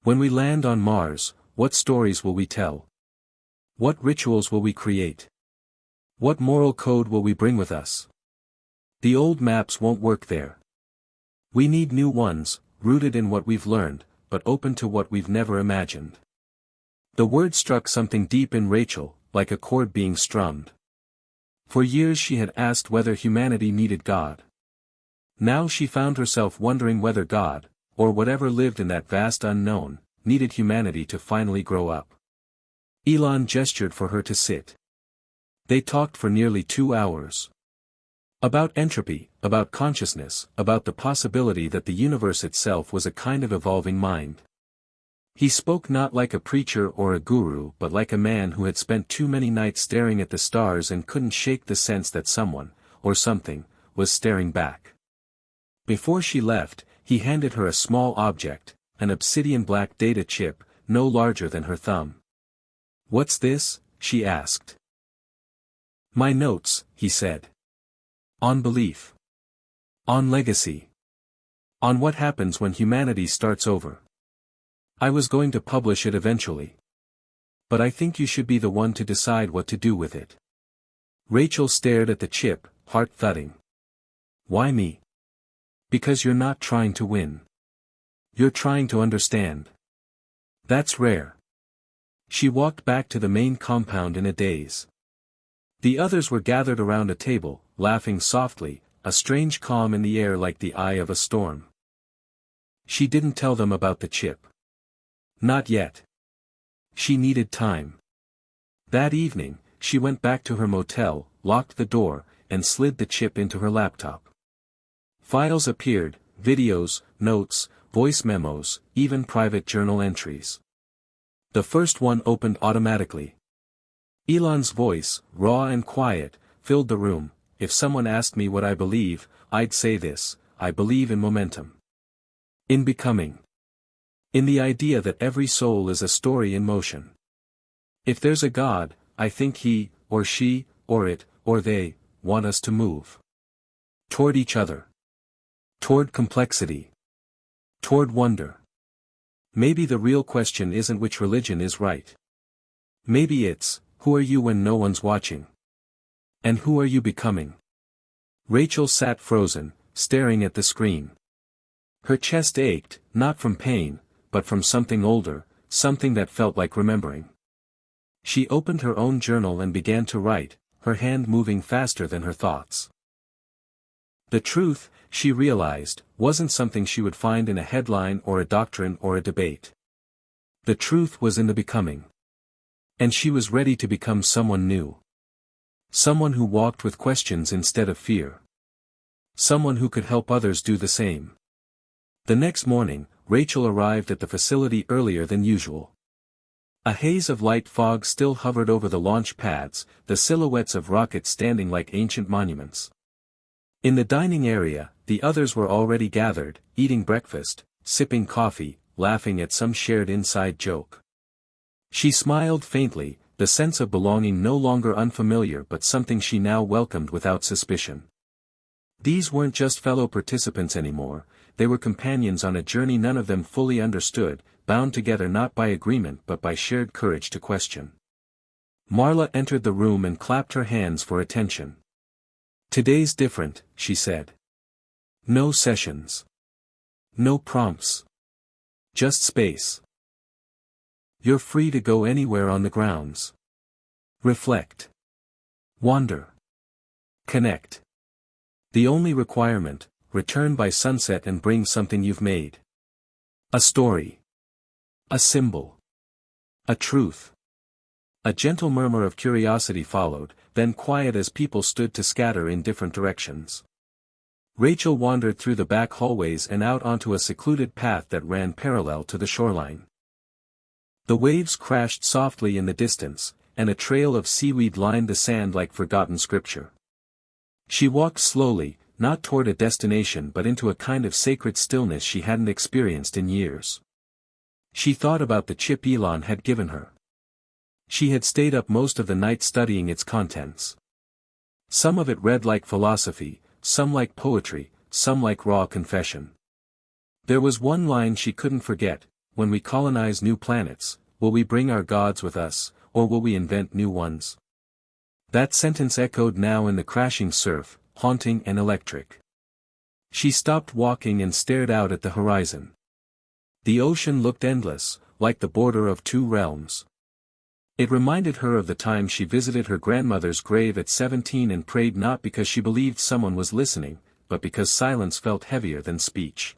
When we land on Mars, what stories will we tell? What rituals will we create? What moral code will we bring with us? The old maps won't work there. We need new ones, rooted in what we've learned, but open to what we've never imagined. The word struck something deep in Rachel, like a chord being strummed. For years she had asked whether humanity needed God. Now she found herself wondering whether God, or whatever lived in that vast unknown, needed humanity to finally grow up. Elon gestured for her to sit. They talked for nearly 2 hours. About entropy, about consciousness, about the possibility that the universe itself was a kind of evolving mind. He spoke not like a preacher or a guru but like a man who had spent too many nights staring at the stars and couldn't shake the sense that someone, or something, was staring back. Before she left, he handed her a small object, an obsidian black data chip, no larger than her thumb. What's this? She asked. My notes, he said. On belief. On legacy. On what happens when humanity starts over. I was going to publish it eventually. But I think you should be the one to decide what to do with it. Rachel stared at the chip, heart thudding. Why me? Because you're not trying to win. You're trying to understand. That's rare. She walked back to the main compound in a daze. The others were gathered around a table, laughing softly, a strange calm in the air like the eye of a storm. She didn't tell them about the chip. Not yet. She needed time. That evening, she went back to her motel, locked the door, and slid the chip into her laptop. Files appeared, videos, notes, voice memos, even private journal entries. The first one opened automatically. Elon's voice, raw and quiet, filled the room. If someone asked me what I believe, I'd say this: I believe in momentum. In becoming. In the idea that every soul is a story in motion. If there's a God, I think he, or she, or it, or they, want us to move. Toward each other. Toward complexity. Toward wonder. Maybe the real question isn't which religion is right. Maybe it's, who are you when no one's watching? And who are you becoming? Rachel sat frozen, staring at the screen. Her chest ached, not from pain, but from something older, something that felt like remembering. She opened her own journal and began to write, her hand moving faster than her thoughts. The truth, she realized, wasn't something she would find in a headline or a doctrine or a debate. The truth was in the becoming. And she was ready to become someone new. Someone who walked with questions instead of fear. Someone who could help others do the same. The next morning, Rachel arrived at the facility earlier than usual. A haze of light fog still hovered over the launch pads, the silhouettes of rockets standing like ancient monuments. In the dining area, the others were already gathered, eating breakfast, sipping coffee, laughing at some shared inside joke. She smiled faintly, the sense of belonging no longer unfamiliar but something she now welcomed without suspicion. These weren't just fellow participants anymore, they were companions on a journey none of them fully understood, bound together not by agreement but by shared courage to question. Marla entered the room and clapped her hands for attention. Today's different, she said. No sessions. No prompts. Just space. You're free to go anywhere on the grounds. Reflect. Wander. Connect. The only requirement, return by sunset and bring something you've made. A story. A symbol. A truth. A gentle murmur of curiosity followed, then quiet as people stood to scatter in different directions. Rachel wandered through the back hallways and out onto a secluded path that ran parallel to the shoreline. The waves crashed softly in the distance, and a trail of seaweed lined the sand like forgotten scripture. She walked slowly, not toward a destination but into a kind of sacred stillness she hadn't experienced in years. She thought about the chip Elon had given her. She had stayed up most of the night studying its contents. Some of it read like philosophy, some like poetry, some like raw confession. There was one line she couldn't forget: when we colonize new planets, will we bring our gods with us, or will we invent new ones? That sentence echoed now in the crashing surf, haunting and electric. She stopped walking and stared out at the horizon. The ocean looked endless, like the border of two realms. It reminded her of the time she visited her grandmother's grave at 17 and prayed not because she believed someone was listening, but because silence felt heavier than speech.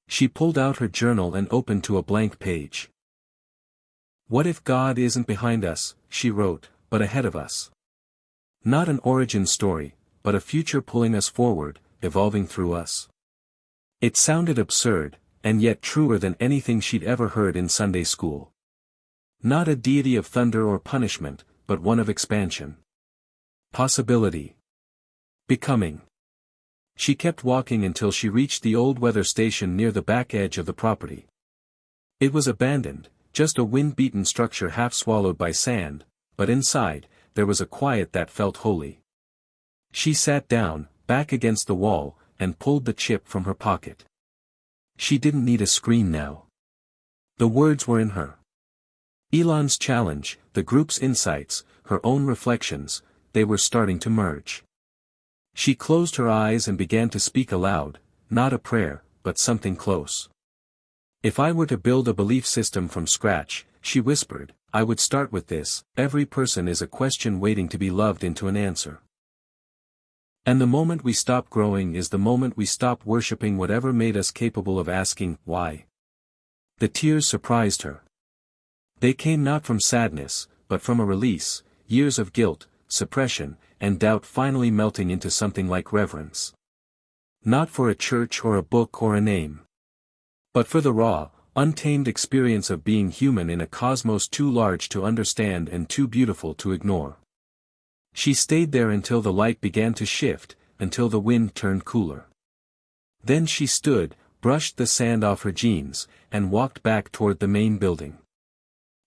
She pulled out her journal and opened to a blank page. What if God isn't behind us, she wrote, but ahead of us? Not an origin story, but a future pulling us forward, evolving through us. It sounded absurd, and yet truer than anything she'd ever heard in Sunday school. Not a deity of thunder or punishment, but one of expansion. Possibility. Becoming. She kept walking until she reached the old weather station near the back edge of the property. It was abandoned, just a wind-beaten structure half swallowed by sand, but inside, there was a quiet that felt holy. She sat down, back against the wall, and pulled the chip from her pocket. She didn't need a screen now. The words were in her. Elon's challenge, the group's insights, her own reflections, they were starting to merge. She closed her eyes and began to speak aloud, not a prayer, but something close. If I were to build a belief system from scratch, she whispered, I would start with this: every person is a question waiting to be loved into an answer. And the moment we stop growing is the moment we stop worshipping whatever made us capable of asking, why? The tears surprised her. They came not from sadness, but from a release, years of guilt, suppression, and doubt finally melting into something like reverence. Not for a church or a book or a name, but for the raw, untamed experience of being human in a cosmos too large to understand and too beautiful to ignore. She stayed there until the light began to shift, until the wind turned cooler. Then she stood, brushed the sand off her jeans, and walked back toward the main building.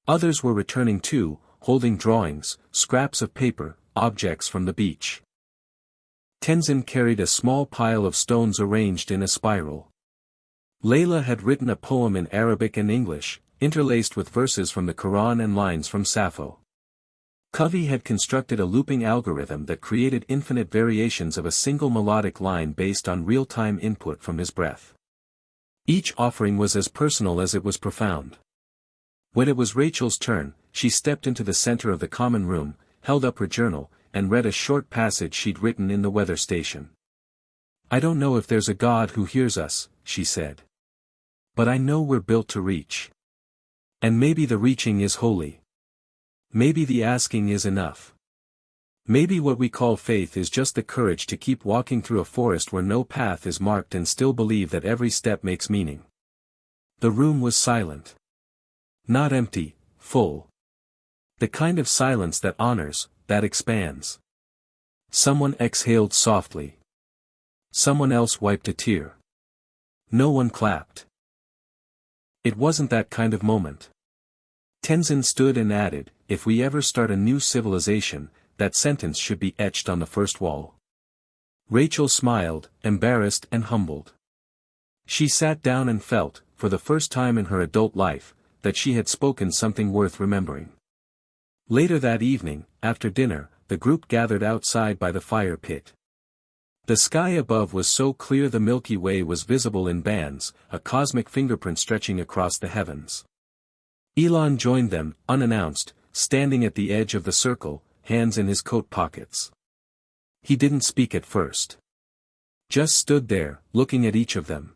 Others were returning too, holding drawings, scraps of paper, objects from the beach. Tenzin carried a small pile of stones arranged in a spiral. Layla had written a poem in Arabic and English, interlaced with verses from the Quran and lines from Sappho. Covey had constructed a looping algorithm that created infinite variations of a single melodic line based on real-time input from his breath. Each offering was as personal as it was profound. When it was Rachel's turn, she stepped into the center of the common room, held up her journal, and read a short passage she'd written in the weather station. I don't know if there's a God who hears us, she said. But I know we're built to reach. And maybe the reaching is holy. Maybe the asking is enough. Maybe what we call faith is just the courage to keep walking through a forest where no path is marked and still believe that every step makes meaning. The room was silent. Not empty, full. The kind of silence that honors, that expands. Someone exhaled softly. Someone else wiped a tear. No one clapped. It wasn't that kind of moment. Tenzin stood and added, if we ever start a new civilization, that sentence should be etched on the first wall. Rachel smiled, embarrassed and humbled. She sat down and felt, for the first time in her adult life, that she had spoken something worth remembering. Later that evening, after dinner, the group gathered outside by the fire pit. The sky above was so clear the Milky Way was visible in bands, a cosmic fingerprint stretching across the heavens. Elon joined them, unannounced, standing at the edge of the circle, hands in his coat pockets. He didn't speak at first. Just stood there, looking at each of them.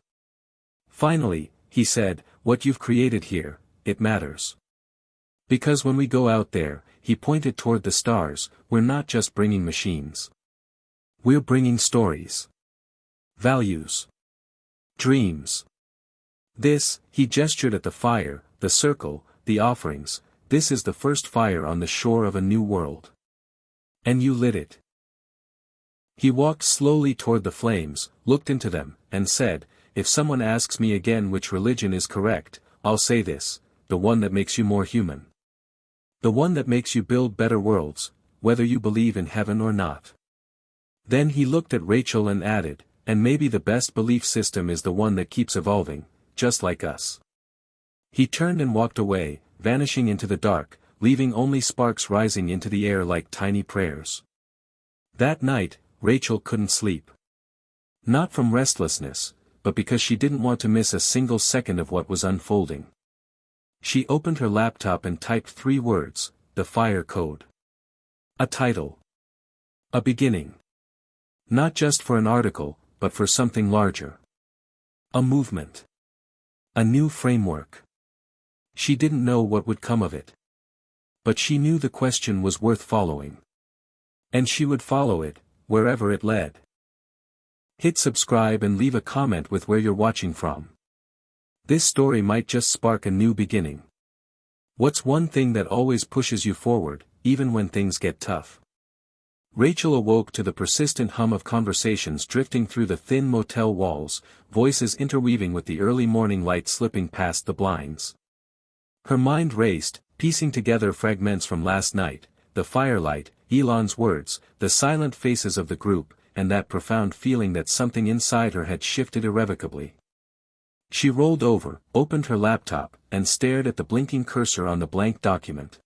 Finally, he said, "What you've created here, it matters. Because when we go out there," he pointed toward the stars, "we're not just bringing machines. We're bringing stories. Values. Dreams. This," he gestured at the fire, the circle, the offerings, "this is the first fire on the shore of a new world. And you lit it." He walked slowly toward the flames, looked into them, and said, "If someone asks me again which religion is correct, I'll say this: the one that makes you more human. The one that makes you build better worlds, whether you believe in heaven or not." Then he looked at Rachel and added, "And maybe the best belief system is the one that keeps evolving, just like us." He turned and walked away, vanishing into the dark, leaving only sparks rising into the air like tiny prayers. That night, Rachel couldn't sleep. Not from restlessness, but because she didn't want to miss a single second of what was unfolding. She opened her laptop and typed 3 words, "The Fire Code." A title. A beginning. Not just for an article, but for something larger. A movement. A new framework. She didn't know what would come of it. But she knew the question was worth following. And she would follow it, wherever it led. Hit subscribe and leave a comment with where you're watching from. This story might just spark a new beginning. What's one thing that always pushes you forward, even when things get tough? Rachel awoke to the persistent hum of conversations drifting through the thin motel walls, voices interweaving with the early morning light slipping past the blinds. Her mind raced, piecing together fragments from last night, the firelight, Elon's words, the silent faces of the group, and that profound feeling that something inside her had shifted irrevocably. She rolled over, opened her laptop, and stared at the blinking cursor on the blank document.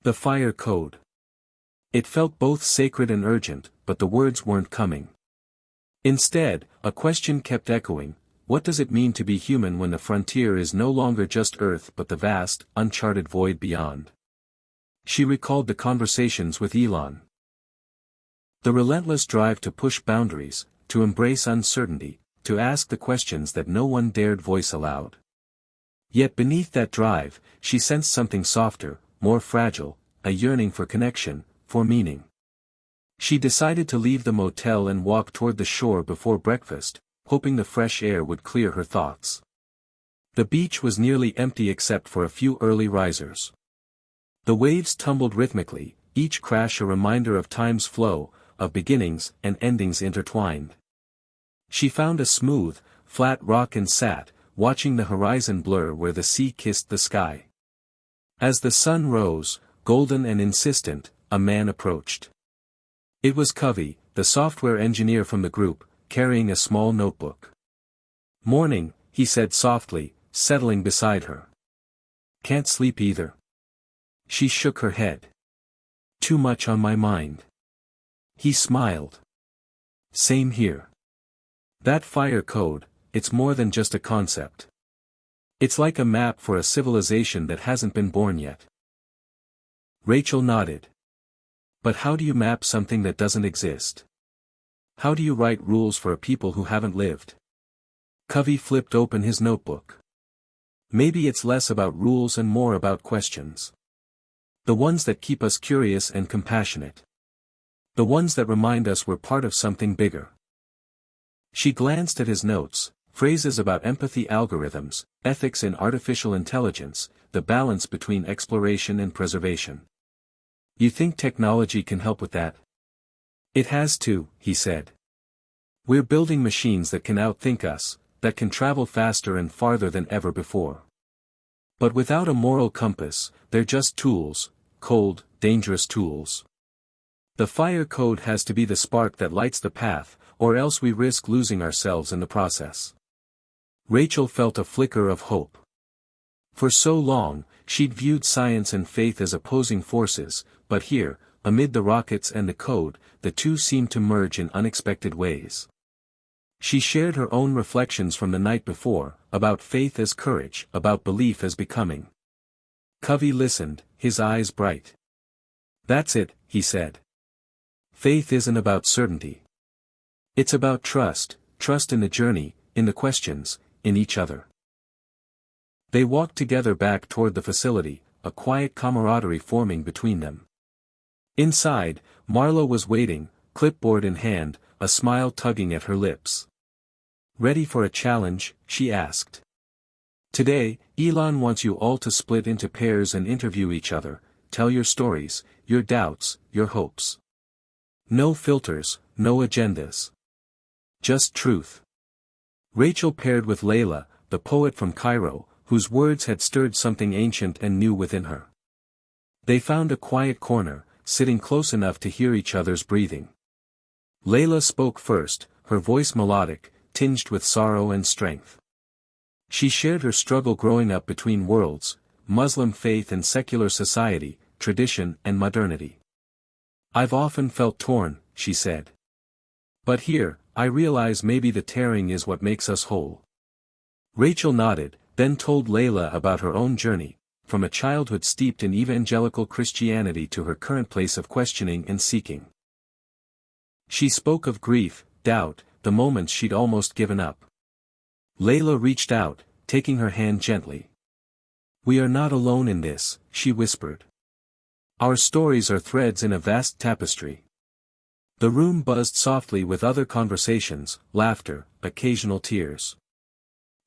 The Fire Code. It felt both sacred and urgent, but the words weren't coming. Instead, a question kept echoing: what does it mean to be human when the frontier is no longer just Earth but the vast, uncharted void beyond? She recalled the conversations with Elon. The relentless drive to push boundaries, to embrace uncertainty, to ask the questions that no one dared voice aloud. Yet beneath that drive, she sensed something softer, more fragile, a yearning for connection, for meaning. She decided to leave the motel and walk toward the shore before breakfast, hoping the fresh air would clear her thoughts. The beach was nearly empty except for a few early risers. The waves tumbled rhythmically, each crash a reminder of time's flow, of beginnings and endings intertwined. She found a smooth, flat rock and sat, watching the horizon blur where the sea kissed the sky. As the sun rose, golden and insistent, a man approached. It was Covey, the software engineer from the group, carrying a small notebook. "Morning," he said softly, settling beside her. "Can't sleep either." She shook her head. "Too much on my mind." He smiled. "Same here. That Fire Code, it's more than just a concept. It's like a map for a civilization that hasn't been born yet." Rachel nodded. "But how do you map something that doesn't exist? How do you write rules for a people who haven't lived?" Covey flipped open his notebook. "Maybe it's less about rules and more about questions. The ones that keep us curious and compassionate. The ones that remind us we're part of something bigger." She glanced at his notes, phrases about empathy, algorithms, ethics in artificial intelligence, the balance between exploration and preservation. "You think technology can help with that?" "It has to," he said. "We're building machines that can outthink us, that can travel faster and farther than ever before. But without a moral compass, they're just tools, cold, dangerous tools. The Fire Code has to be the spark that lights the path, or else we risk losing ourselves in the process." Rachel felt a flicker of hope. For so long, she'd viewed science and faith as opposing forces, but here, amid the rockets and the code, the two seemed to merge in unexpected ways. She shared her own reflections from the night before, about faith as courage, about belief as becoming. Covey listened, his eyes bright. "That's it," he said. "Faith isn't about certainty. It's about trust, trust in the journey, in the questions, in each other." They walked together back toward the facility, a quiet camaraderie forming between them. Inside, Marla was waiting, clipboard in hand, a smile tugging at her lips. "Ready for a challenge?" she asked. "Today, Elon wants you all to split into pairs and interview each other, tell your stories, your doubts, your hopes. No filters, no agendas. Just truth." Rachel paired with Layla, the poet from Cairo, whose words had stirred something ancient and new within her. They found a quiet corner, sitting close enough to hear each other's breathing. Layla spoke first, her voice melodic, tinged with sorrow and strength. She shared her struggle growing up between worlds, Muslim faith and secular society, tradition and modernity. "I've often felt torn," she said. "But here, I realize maybe the tearing is what makes us whole." Rachel nodded, then told Layla about her own journey, from a childhood steeped in evangelical Christianity to her current place of questioning and seeking. She spoke of grief, doubt, the moments she'd almost given up. Layla reached out, taking her hand gently. "We are not alone in this," she whispered. "Our stories are threads in a vast tapestry." The room buzzed softly with other conversations, laughter, occasional tears.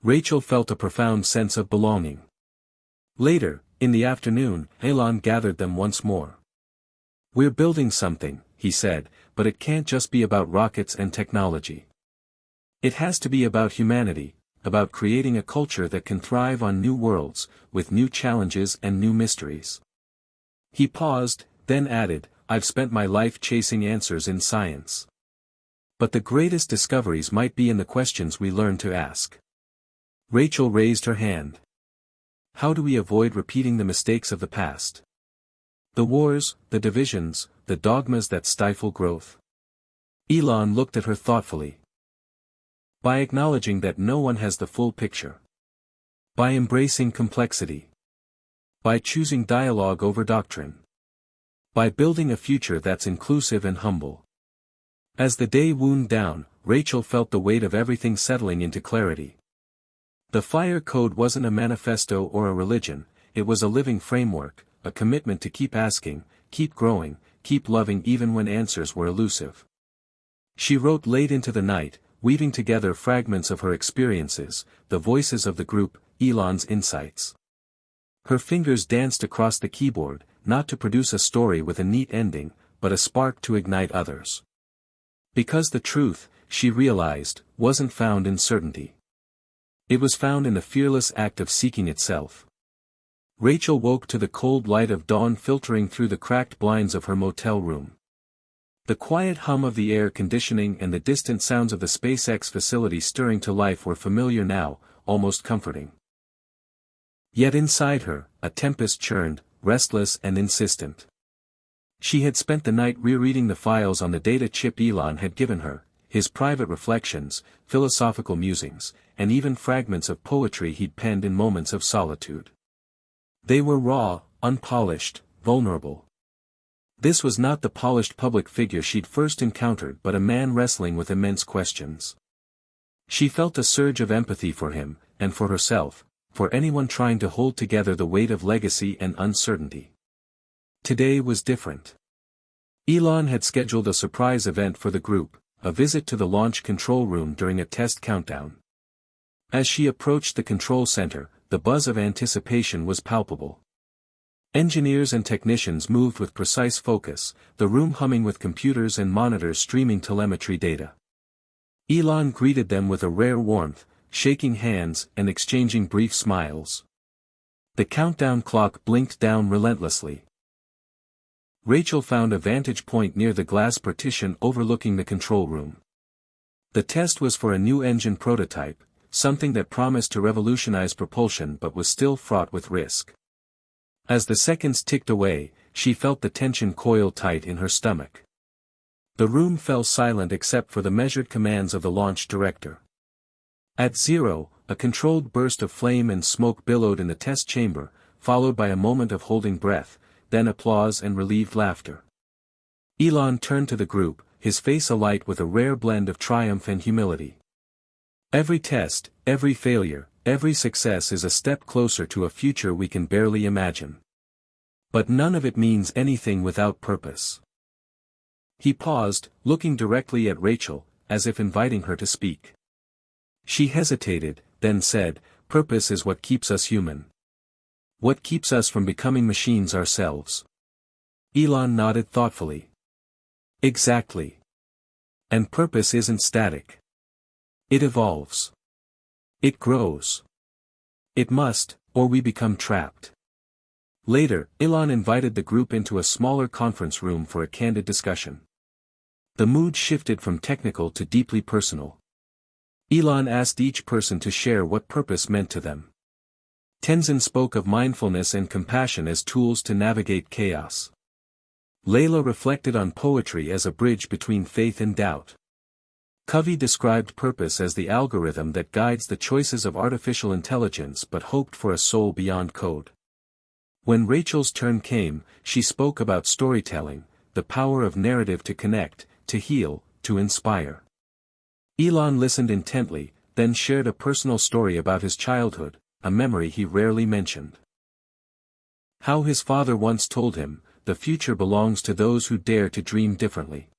Rachel felt a profound sense of belonging. Later, in the afternoon, Elon gathered them once more. "We're building something," he said, "but it can't just be about rockets and technology. It has to be about humanity, about creating a culture that can thrive on new worlds, with new challenges and new mysteries." He paused, then added, "I've spent my life chasing answers in science. But the greatest discoveries might be in the questions we learn to ask." Rachel raised her hand. "How do we avoid repeating the mistakes of the past? The wars, the divisions, the dogmas that stifle growth?" Elon looked at her thoughtfully. "By acknowledging that no one has the full picture. By embracing complexity. By choosing dialogue over doctrine. By building a future that's inclusive and humble." As the day wound down, Rachel felt the weight of everything settling into clarity. The fire code wasn't a manifesto or a religion, it was a living framework, a commitment to keep asking, keep growing, keep loving even when answers were elusive. She wrote late into the night, weaving together fragments of her experiences, the voices of the group, Elon's insights. Her fingers danced across the keyboard, not to produce a story with a neat ending, but a spark to ignite others. Because the truth, she realized, wasn't found in certainty. It was found in the fearless act of seeking itself. Rachel woke to the cold light of dawn filtering through the cracked blinds of her motel room. The quiet hum of the air conditioning and the distant sounds of the SpaceX facility stirring to life were familiar now, almost comforting. Yet inside her, a tempest churned, restless and insistent. She had spent the night rereading the files on the data chip Elon had given her, his private reflections, philosophical musings, and even fragments of poetry he'd penned in moments of solitude. They were raw, unpolished, vulnerable. This was not the polished public figure she'd first encountered but a man wrestling with immense questions. She felt a surge of empathy for him, and for herself, for anyone trying to hold together the weight of legacy and uncertainty. Today was different. Elon had scheduled a surprise event for the group, a visit to the launch control room during a test countdown. As she approached the control center, the buzz of anticipation was palpable. Engineers and technicians moved with precise focus, the room humming with computers and monitors streaming telemetry data. Elon greeted them with a rare warmth, shaking hands and exchanging brief smiles. The countdown clock blinked down relentlessly. Rachel found a vantage point near the glass partition overlooking the control room. The test was for a new engine prototype, something that promised to revolutionize propulsion but was still fraught with risk. As the seconds ticked away, she felt the tension coil tight in her stomach. The room fell silent except for the measured commands of the launch director. At 0, a controlled burst of flame and smoke billowed in the test chamber, followed by a moment of holding breath, then applause and relieved laughter. Elon turned to the group, his face alight with a rare blend of triumph and humility. Every test, every failure, every success is a step closer to a future we can barely imagine. But none of it means anything without purpose. He paused, looking directly at Rachel, as if inviting her to speak. She hesitated, then said, "Purpose is what keeps us human. What keeps us from becoming machines ourselves." Elon nodded thoughtfully. Exactly. And purpose isn't static. It evolves. It grows. It must, or we become trapped. Later, Elon invited the group into a smaller conference room for a candid discussion. The mood shifted from technical to deeply personal. Elon asked each person to share what purpose meant to them. Tenzin spoke of mindfulness and compassion as tools to navigate chaos. Layla reflected on poetry as a bridge between faith and doubt. Covey described purpose as the algorithm that guides the choices of artificial intelligence but hoped for a soul beyond code. When Rachel's turn came, she spoke about storytelling, the power of narrative to connect, to heal, to inspire. Elon listened intently, then shared a personal story about his childhood, a memory he rarely mentioned. How his father once told him, "The future belongs to those who dare to dream differently."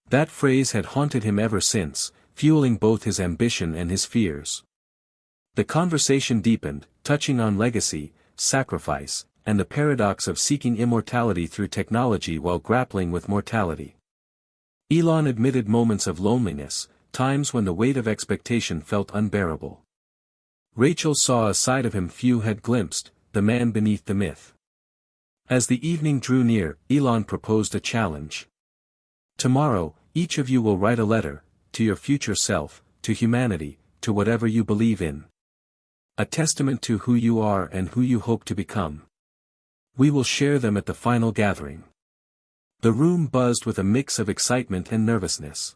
That phrase had haunted him ever since, fueling both his ambition and his fears. The conversation deepened, touching on legacy, sacrifice, and the paradox of seeking immortality through technology while grappling with mortality. Elon admitted moments of loneliness, times when the weight of expectation felt unbearable. Rachel saw a side of him few had glimpsed, the man beneath the myth. As the evening drew near, Elon proposed a challenge. Tomorrow, each of you will write a letter, to your future self, to humanity, to whatever you believe in. A testament to who you are and who you hope to become. We will share them at the final gathering. The room buzzed with a mix of excitement and nervousness.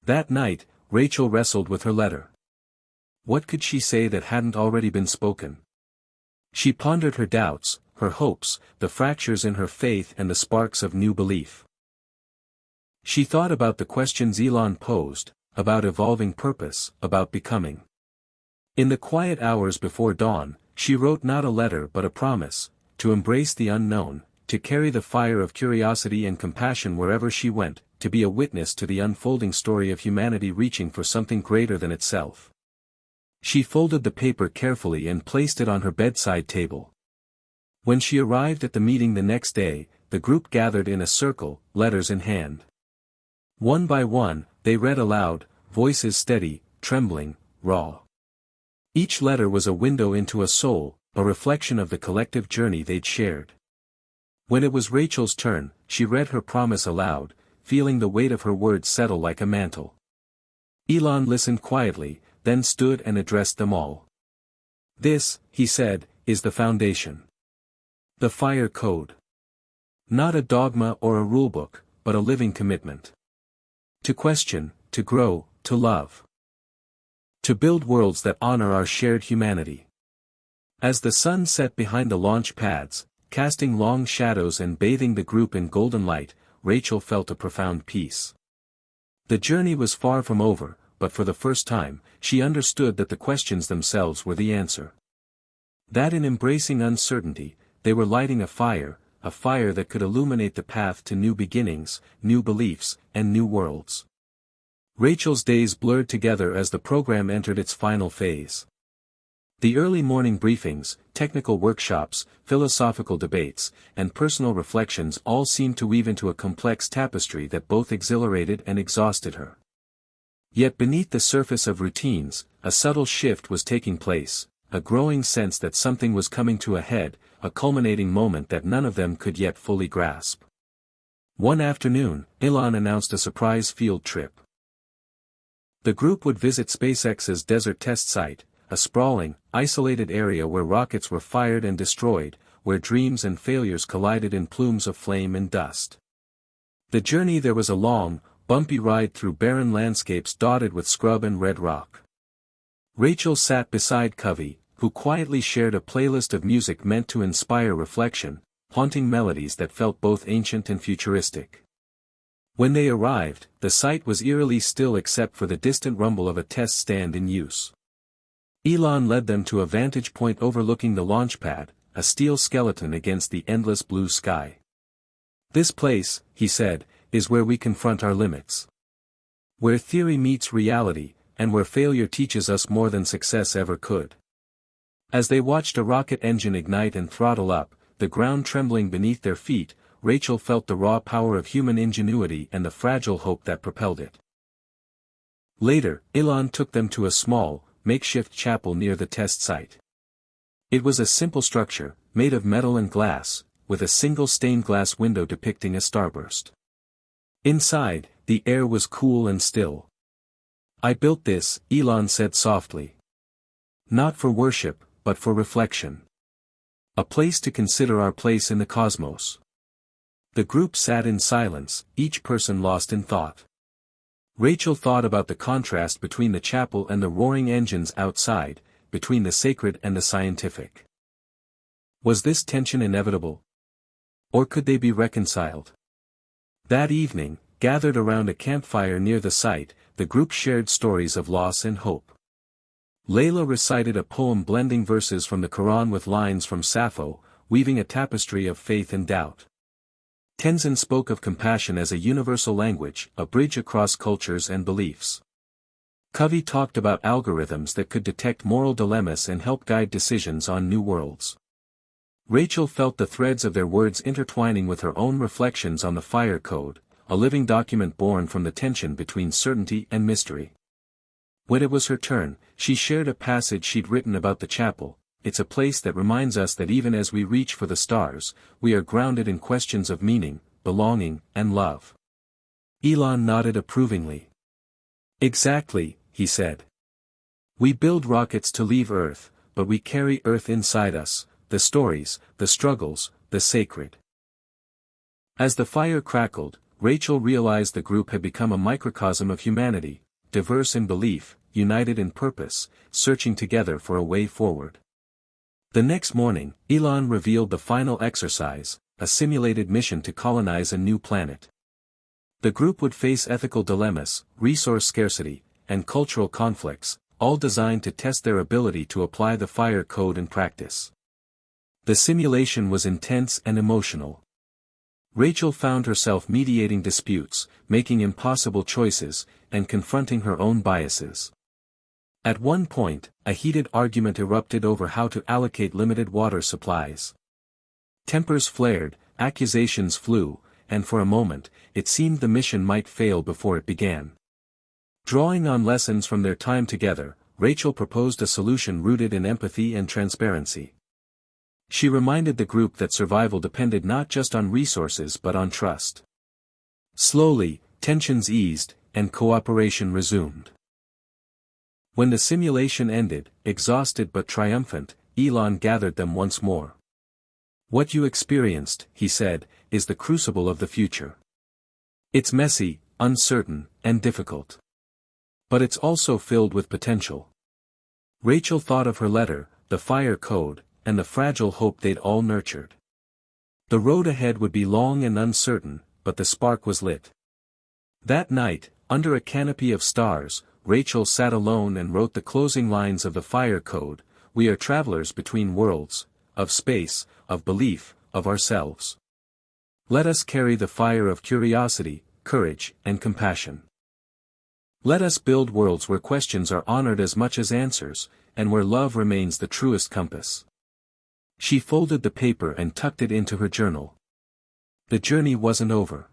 That night, Rachel wrestled with her letter. What could she say that hadn't already been spoken? She pondered her doubts, her hopes, the fractures in her faith and the sparks of new belief. She thought about the questions Elon posed, about evolving purpose, about becoming. In the quiet hours before dawn, she wrote not a letter but a promise, to embrace the unknown, to carry the fire of curiosity and compassion wherever she went, to be a witness to the unfolding story of humanity reaching for something greater than itself. She folded the paper carefully and placed it on her bedside table. When she arrived at the meeting the next day, the group gathered in a circle, letters in hand. One by one, they read aloud, voices steady, trembling, raw. Each letter was a window into a soul, a reflection of the collective journey they'd shared. When it was Rachel's turn, she read her promise aloud, feeling the weight of her words settle like a mantle. Elon listened quietly, then stood and addressed them all. "This," he said, "is the foundation. The fire code. Not a dogma or a rulebook, but a living commitment. To question, to grow, to love. To build worlds that honor our shared humanity." As the sun set behind the launch pads, casting long shadows and bathing the group in golden light, Rachel felt a profound peace. The journey was far from over, but for the first time, she understood that the questions themselves were the answer. That in embracing uncertainty, they were lighting a fire that could illuminate the path to new beginnings, new beliefs, and new worlds. Rachel's days blurred together as the program entered its final phase. The early morning briefings, technical workshops, philosophical debates, and personal reflections all seemed to weave into a complex tapestry that both exhilarated and exhausted her. Yet beneath the surface of routines, a subtle shift was taking place, a growing sense that something was coming to a head, a culminating moment that none of them could yet fully grasp. One afternoon, Elon announced a surprise field trip. The group would visit SpaceX's desert test site, a sprawling, isolated area where rockets were fired and destroyed, where dreams and failures collided in plumes of flame and dust. The journey there was a long, bumpy ride through barren landscapes dotted with scrub and red rock. Rachel sat beside Covey, who quietly shared a playlist of music meant to inspire reflection, haunting melodies that felt both ancient and futuristic. When they arrived, the site was eerily still except for the distant rumble of a test stand in use. Elon led them to a vantage point overlooking the launch pad, a steel skeleton against the endless blue sky. "This place," he said, "is where we confront our limits. Where theory meets reality, and where failure teaches us more than success ever could." As they watched a rocket engine ignite and throttle up, the ground trembling beneath their feet, Rachel felt the raw power of human ingenuity and the fragile hope that propelled it. Later, Elon took them to a small, makeshift chapel near the test site. It was a simple structure, made of metal and glass, with a single stained glass window depicting a starburst. Inside, the air was cool and still. "I built this," Elon said softly. "Not for worship, but for reflection. A place to consider our place in the cosmos." The group sat in silence, each person lost in thought. Rachel thought about the contrast between the chapel and the roaring engines outside, between the sacred and the scientific. Was this tension inevitable? Or could they be reconciled? That evening, gathered around a campfire near the site, the group shared stories of loss and hope. Layla recited a poem blending verses from the Quran with lines from Sappho, weaving a tapestry of faith and doubt. Tenzin spoke of compassion as a universal language, a bridge across cultures and beliefs. Covey talked about algorithms that could detect moral dilemmas and help guide decisions on new worlds. Rachel felt the threads of their words intertwining with her own reflections on the fire code, a living document born from the tension between certainty and mystery. When it was her turn, she shared a passage she'd written about the chapel. "It's a place that reminds us that even as we reach for the stars, we are grounded in questions of meaning, belonging, and love." Elon nodded approvingly. "Exactly," he said. "We build rockets to leave Earth, but we carry Earth inside us, the stories, the struggles, the sacred." As the fire crackled, Rachel realized the group had become a microcosm of humanity, diverse in belief, united in purpose, searching together for a way forward. The next morning, Elon revealed the final exercise, a simulated mission to colonize a new planet. The group would face ethical dilemmas, resource scarcity, and cultural conflicts, all designed to test their ability to apply the fire code in practice. The simulation was intense and emotional. Rachel found herself mediating disputes, making impossible choices, and confronting her own biases. At one point, a heated argument erupted over how to allocate limited water supplies. Tempers flared, accusations flew, and for a moment, it seemed the mission might fail before it began. Drawing on lessons from their time together, Rachel proposed a solution rooted in empathy and transparency. She reminded the group that survival depended not just on resources but on trust. Slowly, tensions eased, and cooperation resumed. When the simulation ended, exhausted but triumphant, Elon gathered them once more. "What you experienced," he said, "is the crucible of the future. It's messy, uncertain, and difficult. But it's also filled with potential." Rachel thought of her letter, the fire code, and the fragile hope they'd all nurtured. The road ahead would be long and uncertain, but the spark was lit. That night, under a canopy of stars, Rachel sat alone and wrote the closing lines of the fire code. "We are travelers between worlds, of space, of belief, of ourselves. Let us carry the fire of curiosity, courage, and compassion. Let us build worlds where questions are honored as much as answers, and where love remains the truest compass." She folded the paper and tucked it into her journal. The journey wasn't over.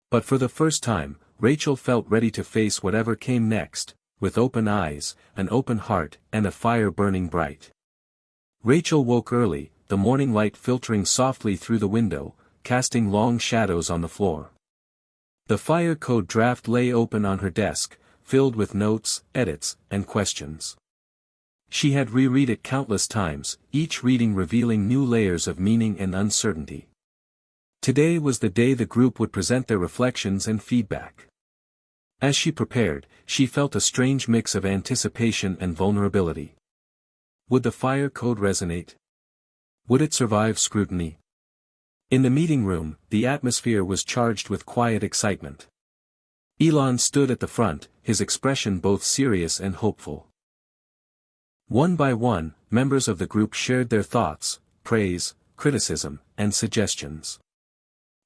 But for the first time, Rachel felt ready to face whatever came next, with open eyes, an open heart, and a fire burning bright. Rachel woke early, the morning light filtering softly through the window, casting long shadows on the floor. The fire code draft lay open on her desk, filled with notes, edits, and questions. She had reread it countless times, each reading revealing new layers of meaning and uncertainty. Today was the day the group would present their reflections and feedback. As she prepared, she felt a strange mix of anticipation and vulnerability. Would the fire code resonate? Would it survive scrutiny? In the meeting room, the atmosphere was charged with quiet excitement. Elon stood at the front, his expression both serious and hopeful. One by one, members of the group shared their thoughts, praise, criticism, and suggestions.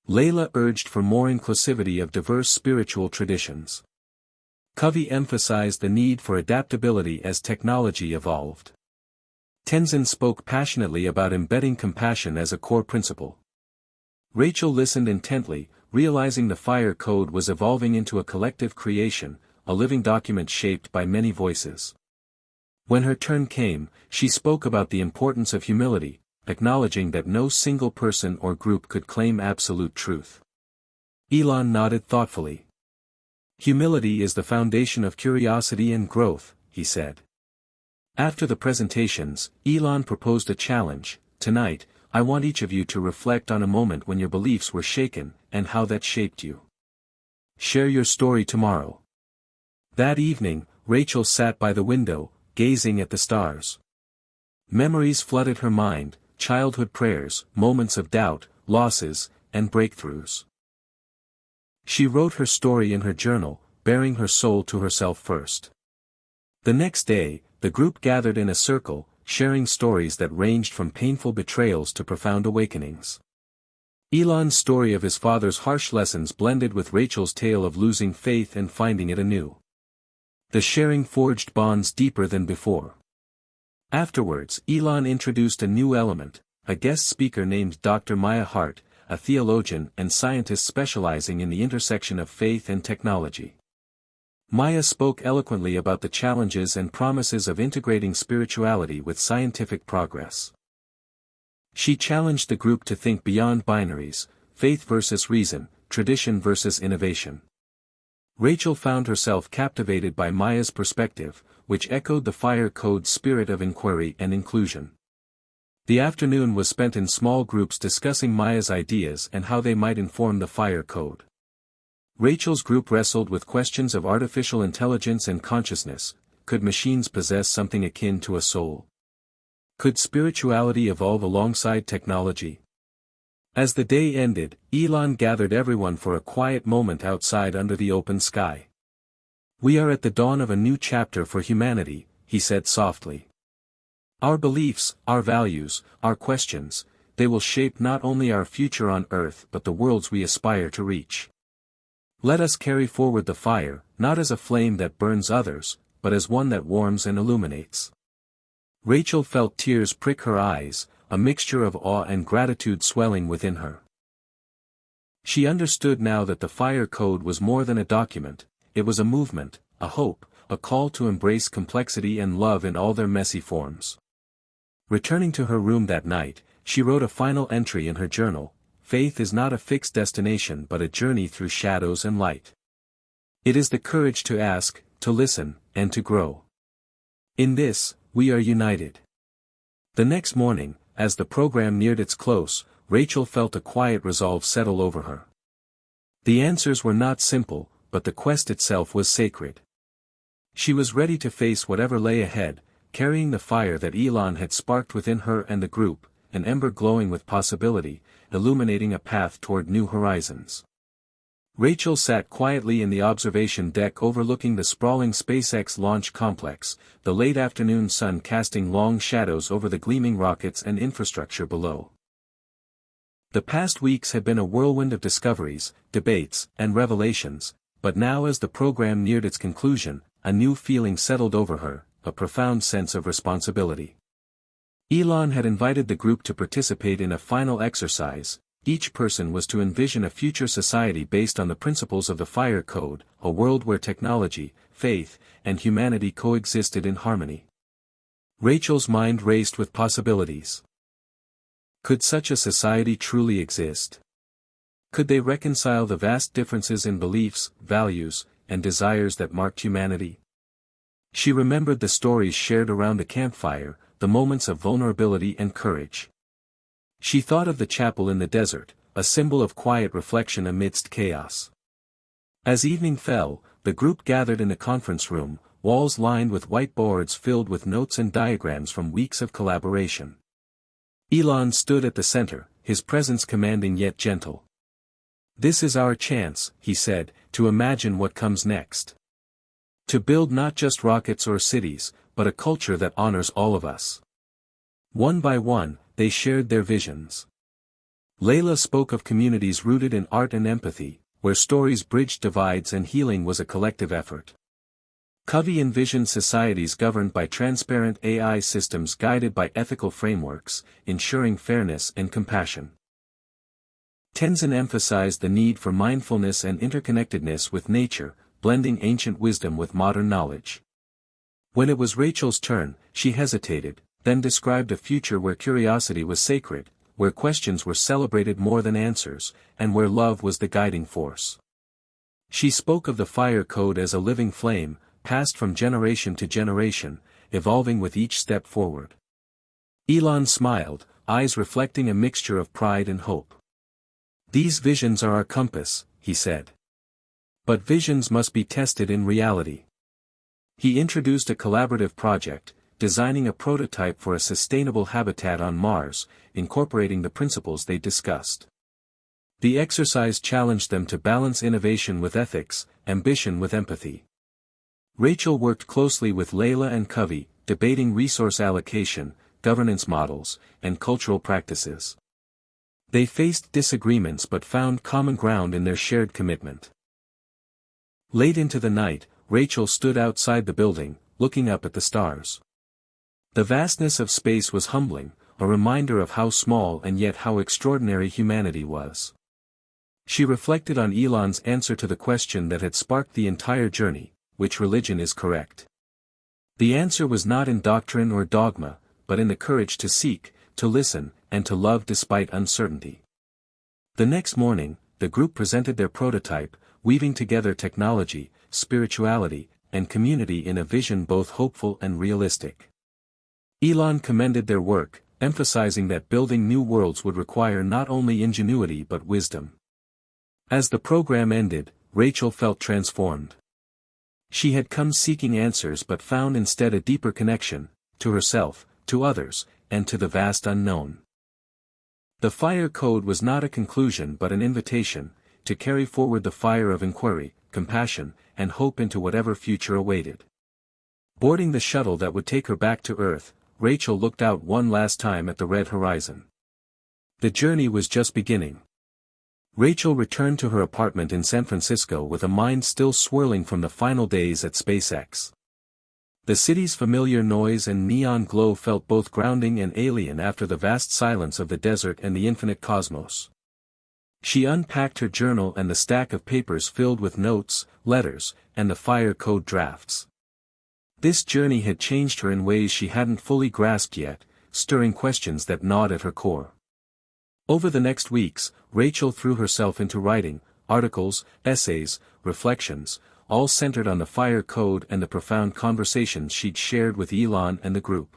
Layla urged for more inclusivity of diverse spiritual traditions. Covey emphasized the need for adaptability as technology evolved. Tenzin spoke passionately about embedding compassion as a core principle. Rachel listened intently, realizing the fire code was evolving into a collective creation, a living document shaped by many voices. When her turn came, she spoke about the importance of humility, acknowledging that no single person or group could claim absolute truth. Elon nodded thoughtfully. Humility is the foundation of curiosity and growth, he said. After the presentations, Elon proposed a challenge. Tonight, I want each of you to reflect on a moment when your beliefs were shaken, and how that shaped you. Share your story tomorrow. That evening, Rachel sat by the window, gazing at the stars. Memories flooded her mind, childhood prayers, moments of doubt, losses, and breakthroughs. She wrote her story in her journal, bearing her soul to herself first. The next day, the group gathered in a circle, sharing stories that ranged from painful betrayals to profound awakenings. Elon's story of his father's harsh lessons blended with Rachel's tale of losing faith and finding it anew. The sharing forged bonds deeper than before. Afterwards, Elon introduced a new element, a guest speaker named Dr. Maya Hart, a theologian and scientist specializing in the intersection of faith and technology. Maya spoke eloquently about the challenges and promises of integrating spirituality with scientific progress. She challenged the group to think beyond binaries, faith versus reason, tradition versus innovation. Rachel found herself captivated by Maya's perspective, which echoed the fire code's spirit of inquiry and inclusion. The afternoon was spent in small groups discussing Maya's ideas and how they might inform the fire code. Rachel's group wrestled with questions of artificial intelligence and consciousness. Could machines possess something akin to a soul? Could spirituality evolve alongside technology? As the day ended, Elon gathered everyone for a quiet moment outside under the open sky. We are at the dawn of a new chapter for humanity, he said softly. Our beliefs, our values, our questions, they will shape not only our future on Earth but the worlds we aspire to reach. Let us carry forward the fire, not as a flame that burns others, but as one that warms and illuminates. Rachel felt tears prick her eyes, a mixture of awe and gratitude swelling within her. She understood now that the fire code was more than a document, it was a movement, a hope, a call to embrace complexity and love in all their messy forms. Returning to her room that night, she wrote a final entry in her journal. Faith is not a fixed destination but a journey through shadows and light. It is the courage to ask, to listen, and to grow. In this, we are united. The next morning, as the program neared its close, Rachel felt a quiet resolve settle over her. The answers were not simple, but the quest itself was sacred. She was ready to face whatever lay ahead, carrying the fire that Elon had sparked within her and the group, an ember glowing with possibility, illuminating a path toward new horizons. Rachel sat quietly in the observation deck overlooking the sprawling SpaceX launch complex, the late afternoon sun casting long shadows over the gleaming rockets and infrastructure below. The past weeks had been a whirlwind of discoveries, debates, and revelations, but now as the program neared its conclusion, a new feeling settled over her, a profound sense of responsibility. Elon had invited the group to participate in a final exercise. Each person was to envision a future society based on the principles of the fire code, a world where technology, faith, and humanity coexisted in harmony. Rachel's mind raced with possibilities. Could such a society truly exist? Could they reconcile the vast differences in beliefs, values, and desires that marked humanity? She remembered the stories shared around the campfire, the moments of vulnerability and courage. She thought of the chapel in the desert, a symbol of quiet reflection amidst chaos. As evening fell, the group gathered in the conference room, walls lined with whiteboards filled with notes and diagrams from weeks of collaboration. Elon stood at the center, his presence commanding yet gentle. "This is our chance," he said, "to imagine what comes next. To build not just rockets or cities, but a culture that honors all of us." One by one, they shared their visions. Layla spoke of communities rooted in art and empathy, where stories bridged divides and healing was a collective effort. Covey envisioned societies governed by transparent AI systems guided by ethical frameworks, ensuring fairness and compassion. Tenzin emphasized the need for mindfulness and interconnectedness with nature, blending ancient wisdom with modern knowledge. When it was Rachel's turn, she hesitated, then described a future where curiosity was sacred, where questions were celebrated more than answers, and where love was the guiding force. She spoke of the fire code as a living flame, passed from generation to generation, evolving with each step forward. Elon smiled, eyes reflecting a mixture of pride and hope. "These visions are our compass," he said. "But visions must be tested in reality." He introduced a collaborative project, designing a prototype for a sustainable habitat on Mars, incorporating the principles they discussed. The exercise challenged them to balance innovation with ethics, ambition with empathy. Rachel worked closely with Layla and Covey, debating resource allocation, governance models, and cultural practices. They faced disagreements but found common ground in their shared commitment. Late into the night, Rachel stood outside the building, looking up at the stars. The vastness of space was humbling, a reminder of how small and yet how extraordinary humanity was. She reflected on Elon's answer to the question that had sparked the entire journey: which religion is correct? The answer was not in doctrine or dogma, but in the courage to seek, to listen, and to love despite uncertainty. The next morning, the group presented their prototype, weaving together technology, spirituality, and community in a vision both hopeful and realistic. Elon commended their work, emphasizing that building new worlds would require not only ingenuity but wisdom. As the program ended, Rachel felt transformed. She had come seeking answers but found instead a deeper connection, to herself, to others, and to the vast unknown. The fire code was not a conclusion but an invitation, to carry forward the fire of inquiry, compassion, and hope into whatever future awaited. Boarding the shuttle that would take her back to Earth, Rachel looked out one last time at the red horizon. The journey was just beginning. Rachel returned to her apartment in San Francisco with a mind still swirling from the final days at SpaceX. The city's familiar noise and neon glow felt both grounding and alien after the vast silence of the desert and the infinite cosmos. She unpacked her journal and the stack of papers filled with notes, letters, and the fire code drafts. This journey had changed her in ways she hadn't fully grasped yet, stirring questions that gnawed at her core. Over the next weeks, Rachel threw herself into writing, articles, essays, reflections, all centered on the fire code and the profound conversations she'd shared with Elon and the group.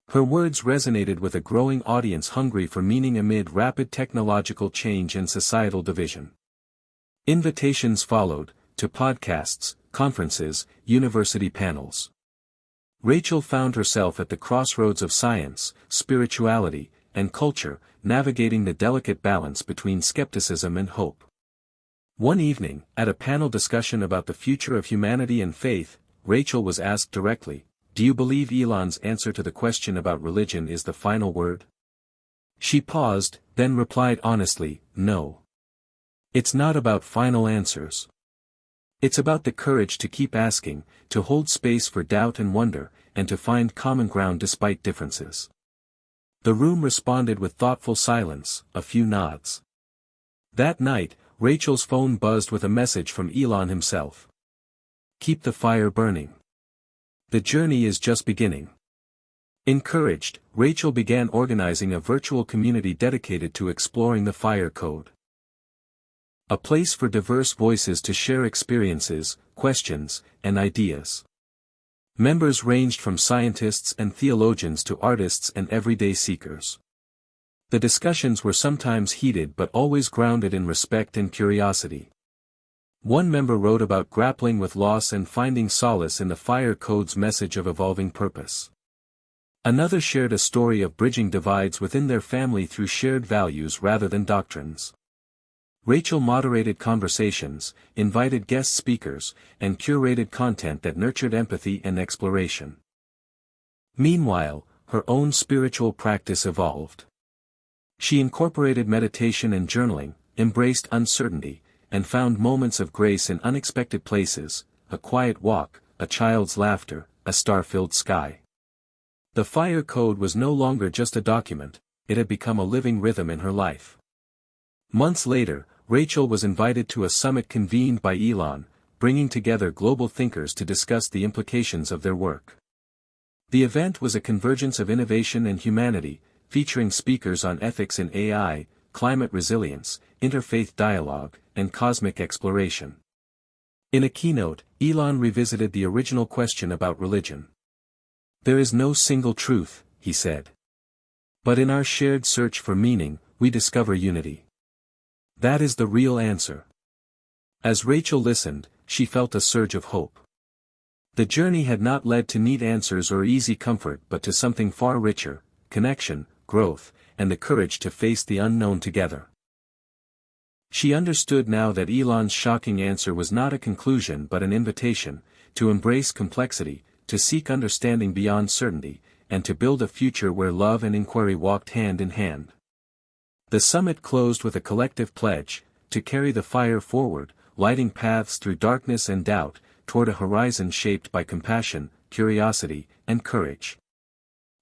Her words resonated with a growing audience hungry for meaning amid rapid technological change and societal division. Invitations followed, to podcasts, conferences, university panels. Rachel found herself at the crossroads of science, spirituality, and culture, navigating the delicate balance between skepticism and hope. One evening, at a panel discussion about the future of humanity and faith, Rachel was asked directly, "Do you believe Elon's answer to the question about religion is the final word?" She paused, then replied honestly, "No. It's not about final answers. It's about the courage to keep asking, to hold space for doubt and wonder, and to find common ground despite differences." The room responded with thoughtful silence, a few nods. That night, Rachel's phone buzzed with a message from Elon himself. "Keep the fire burning. The journey is just beginning." Encouraged, Rachel began organizing a virtual community dedicated to exploring the fire code. A place for diverse voices to share experiences, questions, and ideas. Members ranged from scientists and theologians to artists and everyday seekers. The discussions were sometimes heated but always grounded in respect and curiosity. One member wrote about grappling with loss and finding solace in the Fire Code's message of evolving purpose. Another shared a story of bridging divides within their family through shared values rather than doctrines. Rachel moderated conversations, invited guest speakers, and curated content that nurtured empathy and exploration. Meanwhile, her own spiritual practice evolved. She incorporated meditation and journaling, embraced uncertainty, and found moments of grace in unexpected places, a quiet walk, a child's laughter, a star-filled sky. The Fire Code was no longer just a document, it had become a living rhythm in her life. Months later, Rachel was invited to a summit convened by Elon, bringing together global thinkers to discuss the implications of their work. The event was a convergence of innovation and humanity, featuring speakers on ethics in AI, climate resilience, interfaith dialogue, and cosmic exploration. In a keynote, Elon revisited the original question about religion. There is no single truth, he said. But in our shared search for meaning, we discover unity. That is the real answer. As Rachel listened, she felt a surge of hope. The journey had not led to neat answers or easy comfort but to something far richer, connection, growth, and the courage to face the unknown together. She understood now that Elon's shocking answer was not a conclusion but an invitation, to embrace complexity, to seek understanding beyond certainty, and to build a future where love and inquiry walked hand in hand. The summit closed with a collective pledge, to carry the fire forward, lighting paths through darkness and doubt, toward a horizon shaped by compassion, curiosity, and courage.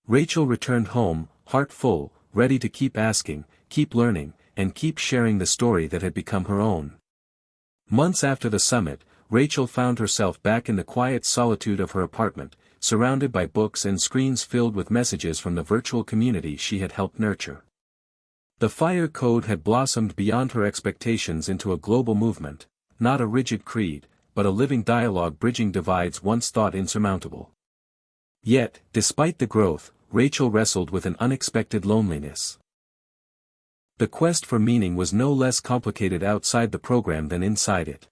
Rachel returned home, heart full, ready to keep asking, keep learning, and keep sharing the story that had become her own. Months after the summit, Rachel found herself back in the quiet solitude of her apartment, surrounded by books and screens filled with messages from the virtual community she had helped nurture. The Fire Code had blossomed beyond her expectations into a global movement, not a rigid creed, but a living dialogue bridging divides once thought insurmountable. Yet, despite the growth, Rachel wrestled with an unexpected loneliness. The quest for meaning was no less complicated outside the program than inside it.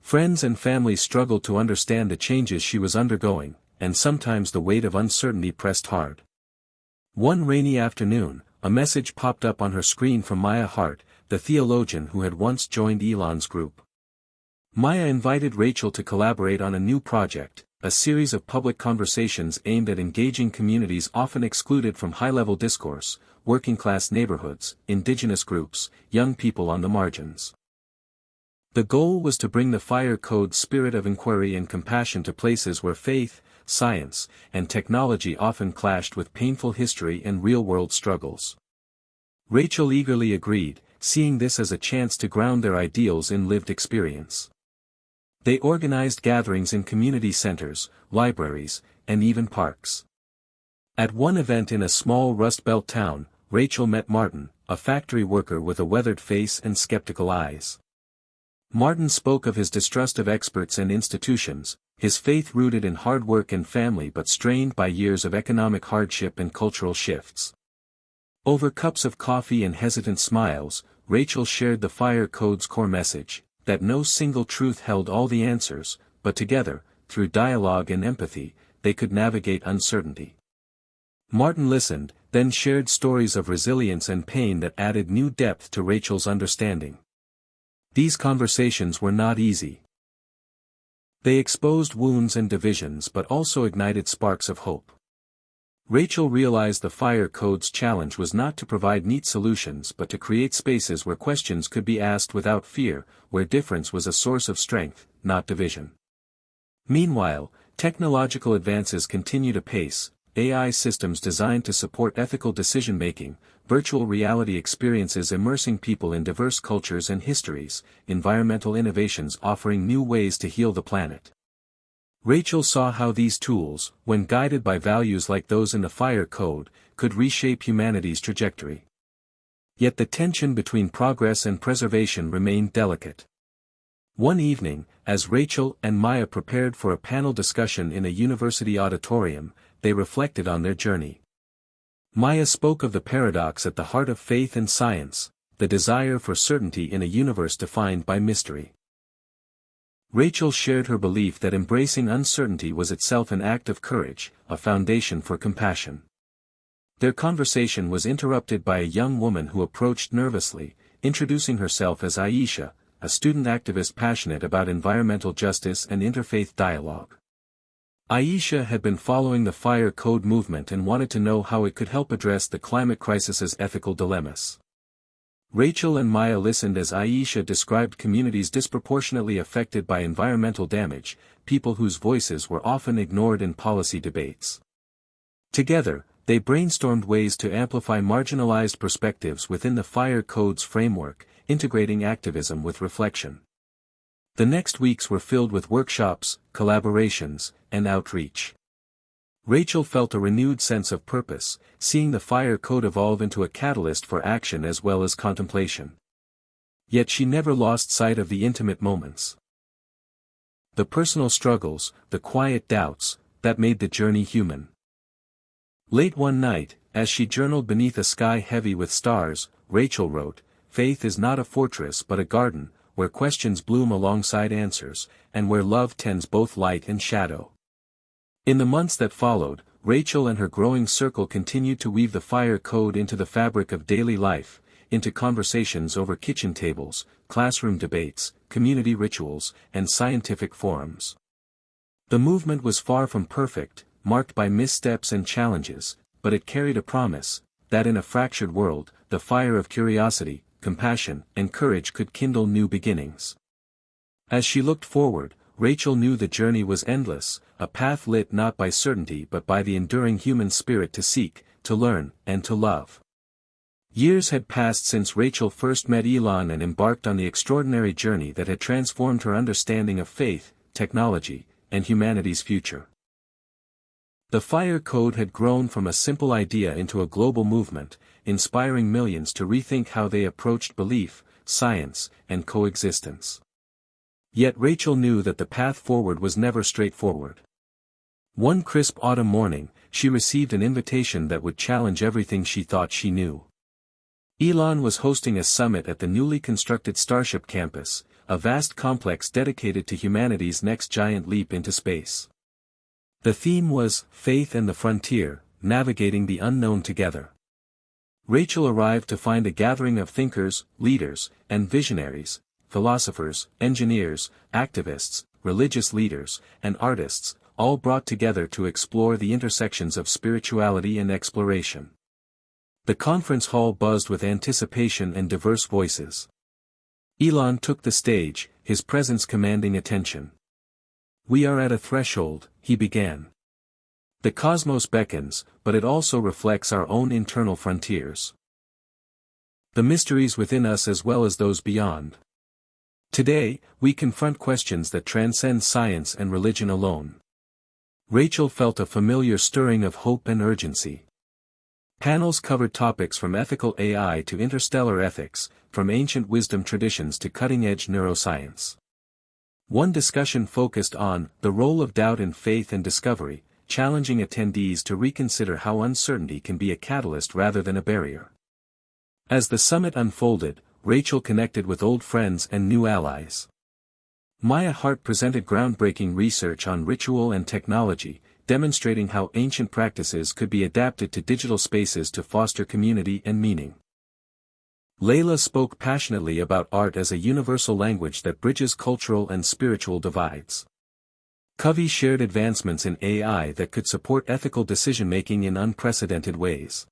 Friends and family struggled to understand the changes she was undergoing, and sometimes the weight of uncertainty pressed hard. One rainy afternoon, a message popped up on her screen from Maya Hart, the theologian who had once joined Elon's group. Maya invited Rachel to collaborate on a new project, a series of public conversations aimed at engaging communities often excluded from high-level discourse, working-class neighborhoods, indigenous groups, young people on the margins. The goal was to bring the Fire Code's spirit of inquiry and compassion to places where faith, science, and technology often clashed with painful history and real-world struggles. Rachel eagerly agreed, seeing this as a chance to ground their ideals in lived experience. They organized gatherings in community centers, libraries, and even parks. At one event in a small Rust Belt town, Rachel met Martin, a factory worker with a weathered face and skeptical eyes. Martin spoke of his distrust of experts and institutions, his faith rooted in hard work and family but strained by years of economic hardship and cultural shifts. Over cups of coffee and hesitant smiles, Rachel shared the Fire Code's core message, that no single truth held all the answers, but together, through dialogue and empathy, they could navigate uncertainty. Martin listened, then shared stories of resilience and pain that added new depth to Rachel's understanding. These conversations were not easy. They exposed wounds and divisions but also ignited sparks of hope. Rachel realized the Fire Code's challenge was not to provide neat solutions but to create spaces where questions could be asked without fear, where difference was a source of strength, not division. Meanwhile, technological advances continued apace, AI systems designed to support ethical decision-making, virtual reality experiences immersing people in diverse cultures and histories, environmental innovations offering new ways to heal the planet. Rachel saw how these tools, when guided by values like those in the Fire Code, could reshape humanity's trajectory. Yet the tension between progress and preservation remained delicate. One evening, as Rachel and Maya prepared for a panel discussion in a university auditorium, they reflected on their journey. Maya spoke of the paradox at the heart of faith and science, the desire for certainty in a universe defined by mystery. Rachel shared her belief that embracing uncertainty was itself an act of courage, a foundation for compassion. Their conversation was interrupted by a young woman who approached nervously, introducing herself as Aisha, a student activist passionate about environmental justice and interfaith dialogue. Aisha had been following the Fire Code movement and wanted to know how it could help address the climate crisis's ethical dilemmas. Rachel and Maya listened as Aisha described communities disproportionately affected by environmental damage, people whose voices were often ignored in policy debates. Together, they brainstormed ways to amplify marginalized perspectives within the Fire Code's framework, integrating activism with reflection. The next weeks were filled with workshops, collaborations, and outreach. Rachel felt a renewed sense of purpose, seeing the Fire Code evolve into a catalyst for action as well as contemplation. Yet she never lost sight of the intimate moments. The personal struggles, the quiet doubts, that made the journey human. Late one night, as she journaled beneath a sky heavy with stars, Rachel wrote, "Faith is not a fortress but a garden, where questions bloom alongside answers, and where love tends both light and shadow." In the months that followed, Rachel and her growing circle continued to weave the Fire Code into the fabric of daily life, into conversations over kitchen tables, classroom debates, community rituals, and scientific forums. The movement was far from perfect, marked by missteps and challenges, but it carried a promise, that in a fractured world, the fire of curiosity, compassion, and courage could kindle new beginnings. As she looked forward, Rachel knew the journey was endless, a path lit not by certainty but by the enduring human spirit to seek, to learn, and to love. Years had passed since Rachel first met Elon and embarked on the extraordinary journey that had transformed her understanding of faith, technology, and humanity's future. The Fire Code had grown from a simple idea into a global movement, inspiring millions to rethink how they approached belief, science, and coexistence. Yet Rachel knew that the path forward was never straightforward. One crisp autumn morning, she received an invitation that would challenge everything she thought she knew. Elon was hosting a summit at the newly constructed Starship campus, a vast complex dedicated to humanity's next giant leap into space. The theme was Faith and the Frontier, Navigating the Unknown Together. Rachel arrived to find a gathering of thinkers, leaders, and visionaries, philosophers, engineers, activists, religious leaders, and artists, all brought together to explore the intersections of spirituality and exploration. The conference hall buzzed with anticipation and diverse voices. Elon took the stage, his presence commanding attention. "We are at a threshold," he began. "The cosmos beckons, but it also reflects our own internal frontiers. The mysteries within us as well as those beyond. Today, we confront questions that transcend science and religion alone." Rachel felt a familiar stirring of hope and urgency. Panels covered topics from ethical AI to interstellar ethics, from ancient wisdom traditions to cutting-edge neuroscience. One discussion focused on the role of doubt in faith and discovery, challenging attendees to reconsider how uncertainty can be a catalyst rather than a barrier. As the summit unfolded, Rachel connected with old friends and new allies. Maya Hart presented groundbreaking research on ritual and technology, demonstrating how ancient practices could be adapted to digital spaces to foster community and meaning. Layla spoke passionately about art as a universal language that bridges cultural and spiritual divides. Covey shared advancements in AI that could support ethical decision-making in unprecedented ways.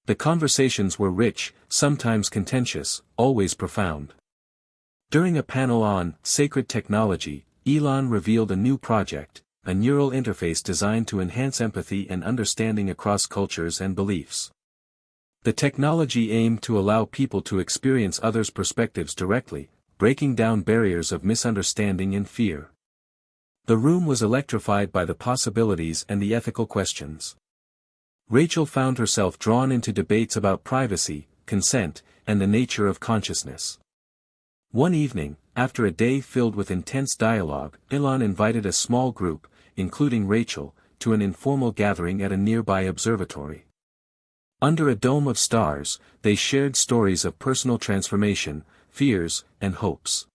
The conversations were rich, sometimes contentious, always profound. During a panel on sacred technology, Elon revealed a new project, a neural interface designed to enhance empathy and understanding across cultures and beliefs. The technology aimed to allow people to experience others' perspectives directly, breaking down barriers of misunderstanding and fear. The room was electrified by the possibilities and the ethical questions. Rachel found herself drawn into debates about privacy, consent, and the nature of consciousness. One evening, after a day filled with intense dialogue, Elon invited a small group, including Rachel, to an informal gathering at a nearby observatory. Under a dome of stars, they shared stories of personal transformation, fears, and hopes.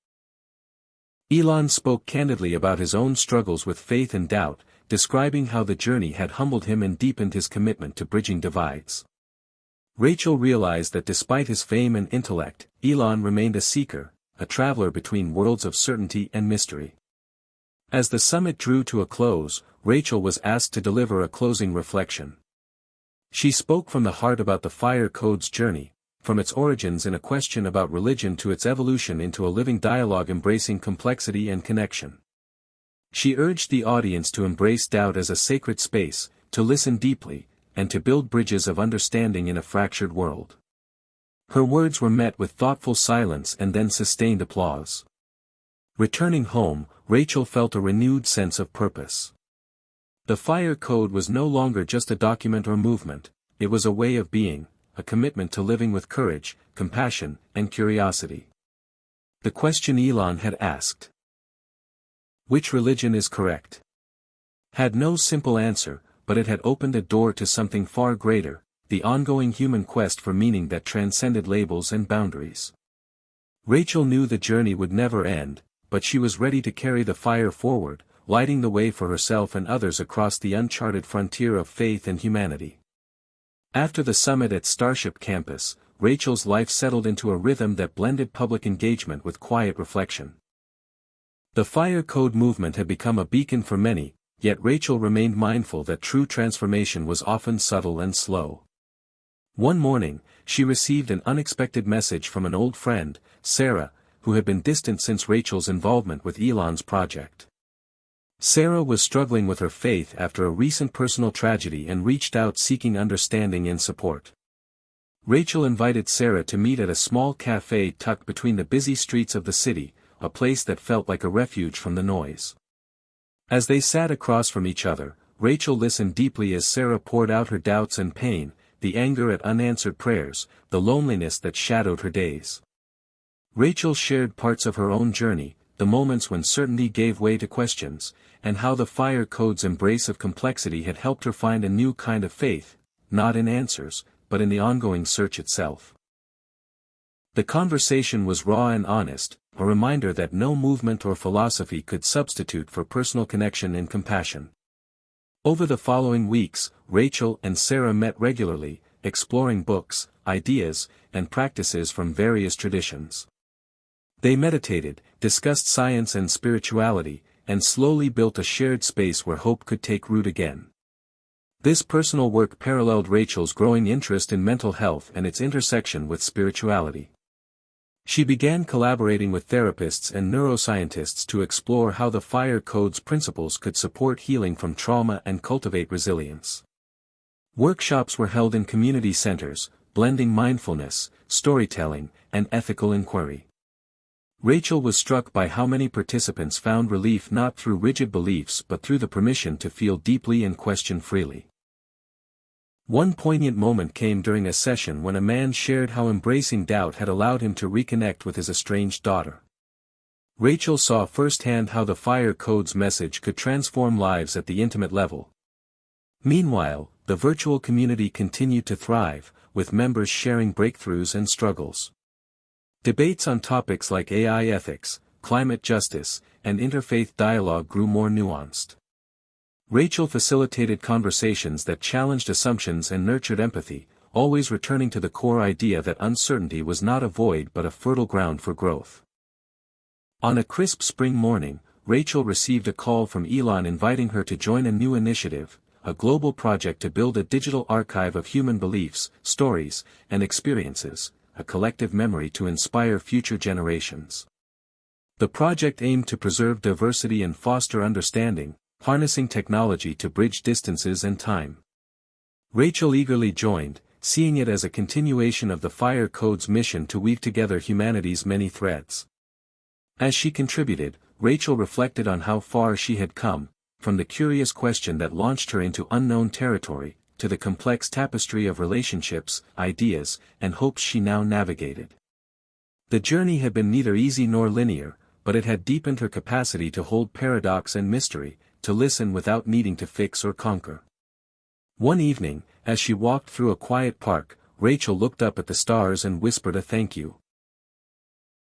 Elon spoke candidly about his own struggles with faith and doubt, describing how the journey had humbled him and deepened his commitment to bridging divides. Rachel realized that despite his fame and intellect, Elon remained a seeker, a traveler between worlds of certainty and mystery. As the summit drew to a close, Rachel was asked to deliver a closing reflection. She spoke from the heart about the Fire Code's journey, from its origins in a question about religion to its evolution into a living dialogue embracing complexity and connection. She urged the audience to embrace doubt as a sacred space, to listen deeply, and to build bridges of understanding in a fractured world. Her words were met with thoughtful silence and then sustained applause. Returning home, Rachel felt a renewed sense of purpose. The Fire Code was no longer just a document or movement, it was a way of being, a commitment to living with courage, compassion, and curiosity. The question Elon had asked, "Which religion is correct?" had no simple answer, but it had opened a door to something far greater, the ongoing human quest for meaning that transcended labels and boundaries. Rachel knew the journey would never end, but she was ready to carry the fire forward, lighting the way for herself and others across the uncharted frontier of faith and humanity. After the summit at Starship Campus, Rachel's life settled into a rhythm that blended public engagement with quiet reflection. The Fire Code movement had become a beacon for many, yet Rachel remained mindful that true transformation was often subtle and slow. One morning, she received an unexpected message from an old friend, Sarah, who had been distant since Rachel's involvement with Elon's project. Sarah was struggling with her faith after a recent personal tragedy and reached out seeking understanding and support. Rachel invited Sarah to meet at a small cafe tucked between the busy streets of the city, a place that felt like a refuge from the noise. As they sat across from each other, Rachel listened deeply as Sarah poured out her doubts and pain, the anger at unanswered prayers, the loneliness that shadowed her days. Rachel shared parts of her own journey, the moments when certainty gave way to questions, and how the Fire Code's embrace of complexity had helped her find a new kind of faith, not in answers, but in the ongoing search itself. The conversation was raw and honest, a reminder that no movement or philosophy could substitute for personal connection and compassion. Over the following weeks, Rachel and Sarah met regularly, exploring books, ideas, and practices from various traditions. They meditated, discussed science and spirituality, and slowly built a shared space where hope could take root again. This personal work paralleled Rachel's growing interest in mental health and its intersection with spirituality. She began collaborating with therapists and neuroscientists to explore how the Fire Code's principles could support healing from trauma and cultivate resilience. Workshops were held in community centers, blending mindfulness, storytelling, and ethical inquiry. Rachel was struck by how many participants found relief not through rigid beliefs but through the permission to feel deeply and question freely. One poignant moment came during a session when a man shared how embracing doubt had allowed him to reconnect with his estranged daughter. Rachel saw firsthand how the Fire Code's message could transform lives at the intimate level. Meanwhile, the virtual community continued to thrive, with members sharing breakthroughs and struggles. Debates on topics like AI ethics, climate justice, and interfaith dialogue grew more nuanced. Rachel facilitated conversations that challenged assumptions and nurtured empathy, always returning to the core idea that uncertainty was not a void but a fertile ground for growth. On a crisp spring morning, Rachel received a call from Elon inviting her to join a new initiative, a global project to build a digital archive of human beliefs, stories, and experiences, a collective memory to inspire future generations. The project aimed to preserve diversity and foster understanding, harnessing technology to bridge distances and time. Rachel eagerly joined, seeing it as a continuation of the Fire Code's mission to weave together humanity's many threads. As she contributed, Rachel reflected on how far she had come, from the curious question that launched her into unknown territory, to the complex tapestry of relationships, ideas, and hopes she now navigated. The journey had been neither easy nor linear, but it had deepened her capacity to hold paradox and mystery, to listen without needing to fix or conquer. One evening, as she walked through a quiet park, Rachel looked up at the stars and whispered a thank you.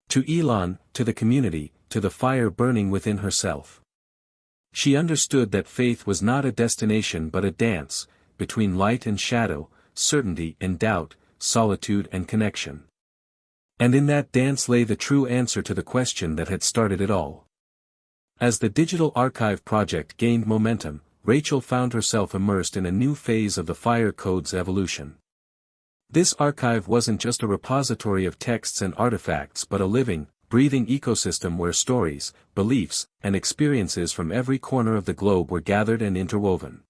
To Elon, to the community, to the fire burning within herself. She understood that faith was not a destination but a dance, between light and shadow, certainty and doubt, solitude and connection. And in that dance lay the true answer to the question that had started it all. As the digital archive project gained momentum, Rachel found herself immersed in a new phase of the Fire Code's evolution. This archive wasn't just a repository of texts and artifacts but a living, breathing ecosystem where stories, beliefs, and experiences from every corner of the globe were gathered and interwoven.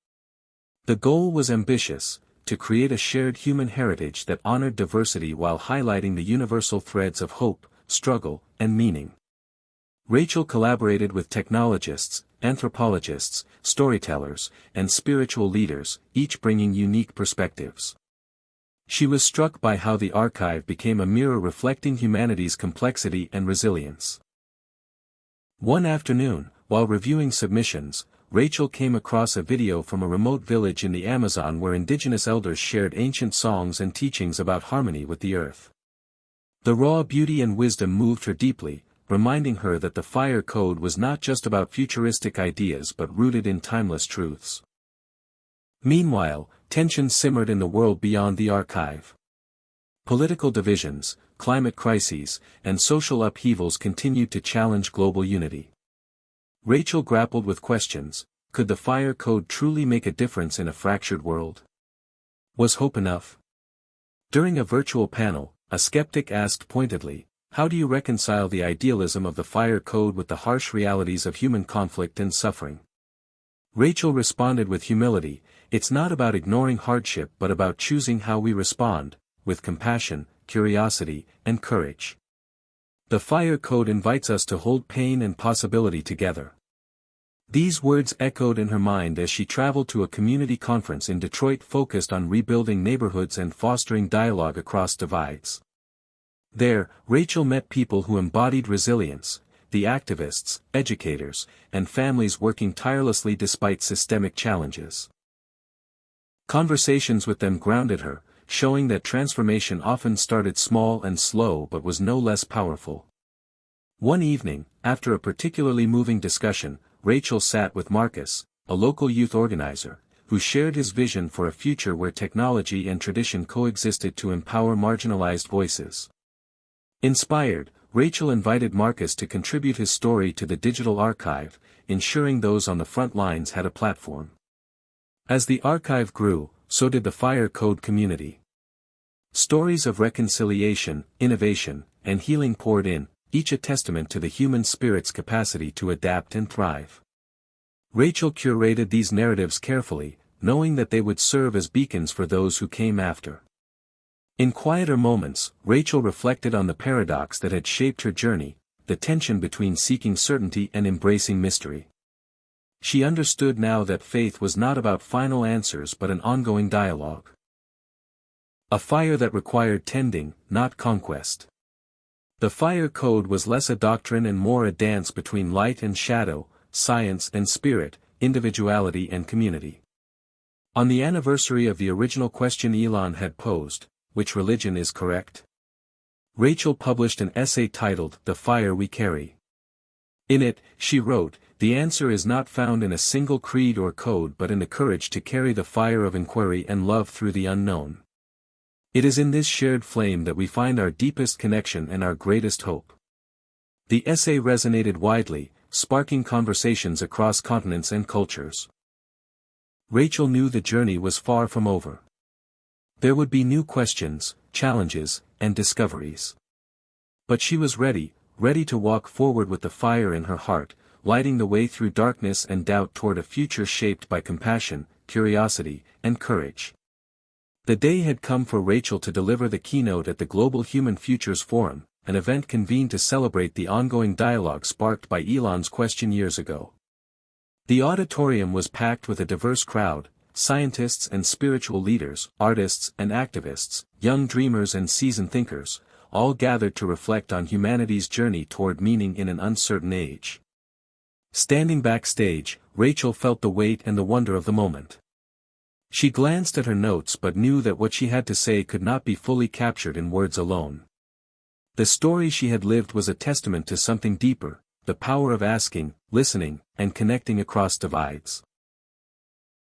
The goal was ambitious, to create a shared human heritage that honored diversity while highlighting the universal threads of hope, struggle, and meaning. Rachel collaborated with technologists, anthropologists, storytellers, and spiritual leaders, each bringing unique perspectives. She was struck by how the archive became a mirror reflecting humanity's complexity and resilience. One afternoon, while reviewing submissions, Rachel came across a video from a remote village in the Amazon where indigenous elders shared ancient songs and teachings about harmony with the earth. The raw beauty and wisdom moved her deeply, reminding her that the Fire Code was not just about futuristic ideas but rooted in timeless truths. Meanwhile, tension simmered in the world beyond the archive. Political divisions, climate crises, and social upheavals continued to challenge global unity. Rachel grappled with questions: could the Fire Code truly make a difference in a fractured world? Was hope enough? During a virtual panel, a skeptic asked pointedly, how do you reconcile the idealism of the Fire Code with the harsh realities of human conflict and suffering? Rachel responded with humility, it's not about ignoring hardship but about choosing how we respond, with compassion, curiosity, and courage. The Fire Code invites us to hold pain and possibility together. These words echoed in her mind as she traveled to a community conference in Detroit focused on rebuilding neighborhoods and fostering dialogue across divides. There, Rachel met people who embodied resilience, the activists, educators, and families working tirelessly despite systemic challenges. Conversations with them grounded her, showing that transformation often started small and slow but was no less powerful. One evening, after a particularly moving discussion, Rachel sat with Marcus, a local youth organizer, who shared his vision for a future where technology and tradition coexisted to empower marginalized voices. Inspired, Rachel invited Marcus to contribute his story to the digital archive, ensuring those on the front lines had a platform. As the archive grew, so did the Fire Code community. Stories of reconciliation, innovation, and healing poured in, each a testament to the human spirit's capacity to adapt and thrive. Rachel curated these narratives carefully, knowing that they would serve as beacons for those who came after. In quieter moments, Rachel reflected on the paradox that had shaped her journey, the tension between seeking certainty and embracing mystery. She understood now that faith was not about final answers but an ongoing dialogue. A fire that required tending, not conquest. The Fire Code was less a doctrine and more a dance between light and shadow, science and spirit, individuality and community. On the anniversary of the original question Elon had posed, which religion is correct? Rachel published an essay titled The Fire We Carry. In it, she wrote, the answer is not found in a single creed or code but in the courage to carry the fire of inquiry and love through the unknown. It is in this shared flame that we find our deepest connection and our greatest hope. The essay resonated widely, sparking conversations across continents and cultures. Rachel knew the journey was far from over. There would be new questions, challenges, and discoveries. But she was ready to walk forward with the fire in her heart, lighting the way through darkness and doubt toward a future shaped by compassion, curiosity, and courage. The day had come for Rachel to deliver the keynote at the Global Human Futures Forum, an event convened to celebrate the ongoing dialogue sparked by Elon's question years ago. The auditorium was packed with a diverse crowd, scientists and spiritual leaders, artists and activists, young dreamers and seasoned thinkers, all gathered to reflect on humanity's journey toward meaning in an uncertain age. Standing backstage, Rachel felt the weight and the wonder of the moment. She glanced at her notes but knew that what she had to say could not be fully captured in words alone. The story she had lived was a testament to something deeper, the power of asking, listening, and connecting across divides.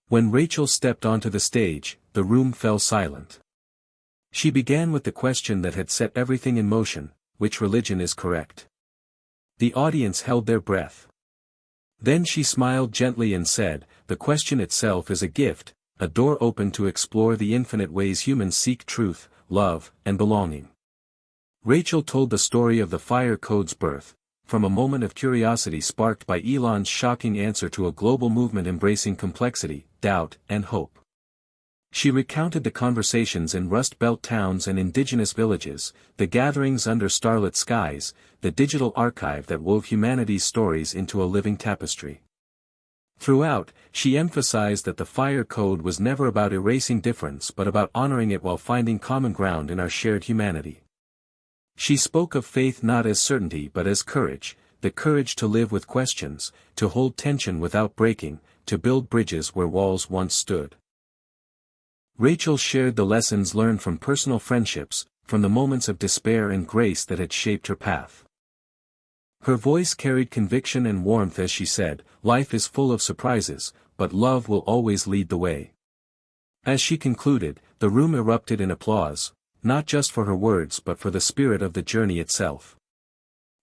When Rachel stepped onto the stage, the room fell silent. She began with the question that had set everything in motion: which religion is correct? The audience held their breath. Then she smiled gently and said, "The question itself is a gift, a door open to explore the infinite ways humans seek truth, love, and belonging." Rachel told the story of the fire code's birth, from a moment of curiosity sparked by Elon's shocking answer to a global movement embracing complexity, doubt, and hope. She recounted the conversations in Rust Belt towns and indigenous villages, the gatherings under starlit skies, the digital archive that wove humanity's stories into a living tapestry. Throughout, she emphasized that the fire code was never about erasing difference but about honoring it while finding common ground in our shared humanity. She spoke of faith not as certainty but as courage, the courage to live with questions, to hold tension without breaking, to build bridges where walls once stood. Rachel shared the lessons learned from personal friendships, from the moments of despair and grace that had shaped her path. Her voice carried conviction and warmth as she said, "Life is full of surprises, but love will always lead the way." As she concluded, the room erupted in applause, not just for her words but for the spirit of the journey itself.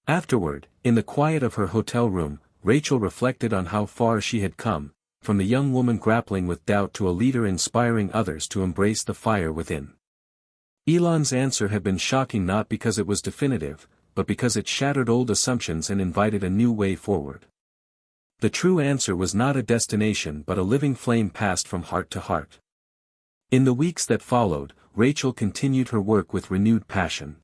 Afterward, in the quiet of her hotel room, Rachel reflected on how far she had come, from the young woman grappling with doubt to a leader inspiring others to embrace the fire within. Elon's answer had been shocking not because it was definitive, but because it shattered old assumptions and invited a new way forward. The true answer was not a destination but a living flame passed from heart to heart. In the weeks that followed, Rachel continued her work with renewed passion.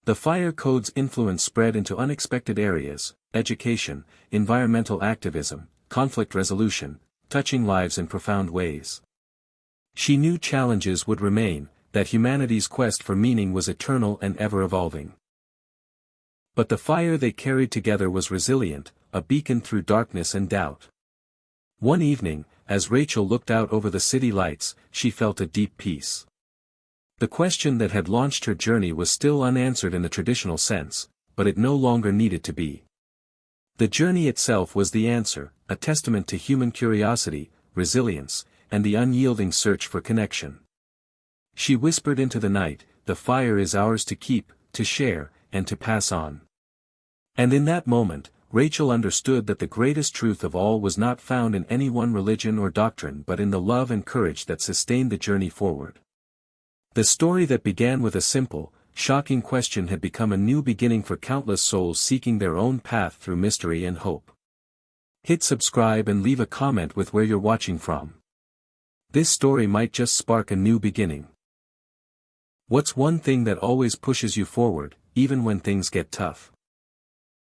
The fire code's influence spread into unexpected areas: education, environmental activism, conflict resolution, touching lives in profound ways. She knew challenges would remain, that humanity's quest for meaning was eternal and ever-evolving. But the fire they carried together was resilient, a beacon through darkness and doubt. One evening, as Rachel looked out over the city lights, she felt a deep peace. The question that had launched her journey was still unanswered in the traditional sense, but it no longer needed to be. The journey itself was the answer, a testament to human curiosity, resilience, and the unyielding search for connection. She whispered into the night, "The fire is ours to keep, to share, and to pass on." And in that moment, Rachel understood that the greatest truth of all was not found in any one religion or doctrine but in the love and courage that sustained the journey forward. The story that began with a simple, shocking question had become a new beginning for countless souls seeking their own path through mystery and hope. Hit subscribe and leave a comment with where you're watching from. This story might just spark a new beginning. What's one thing that always pushes you forward, even when things get tough?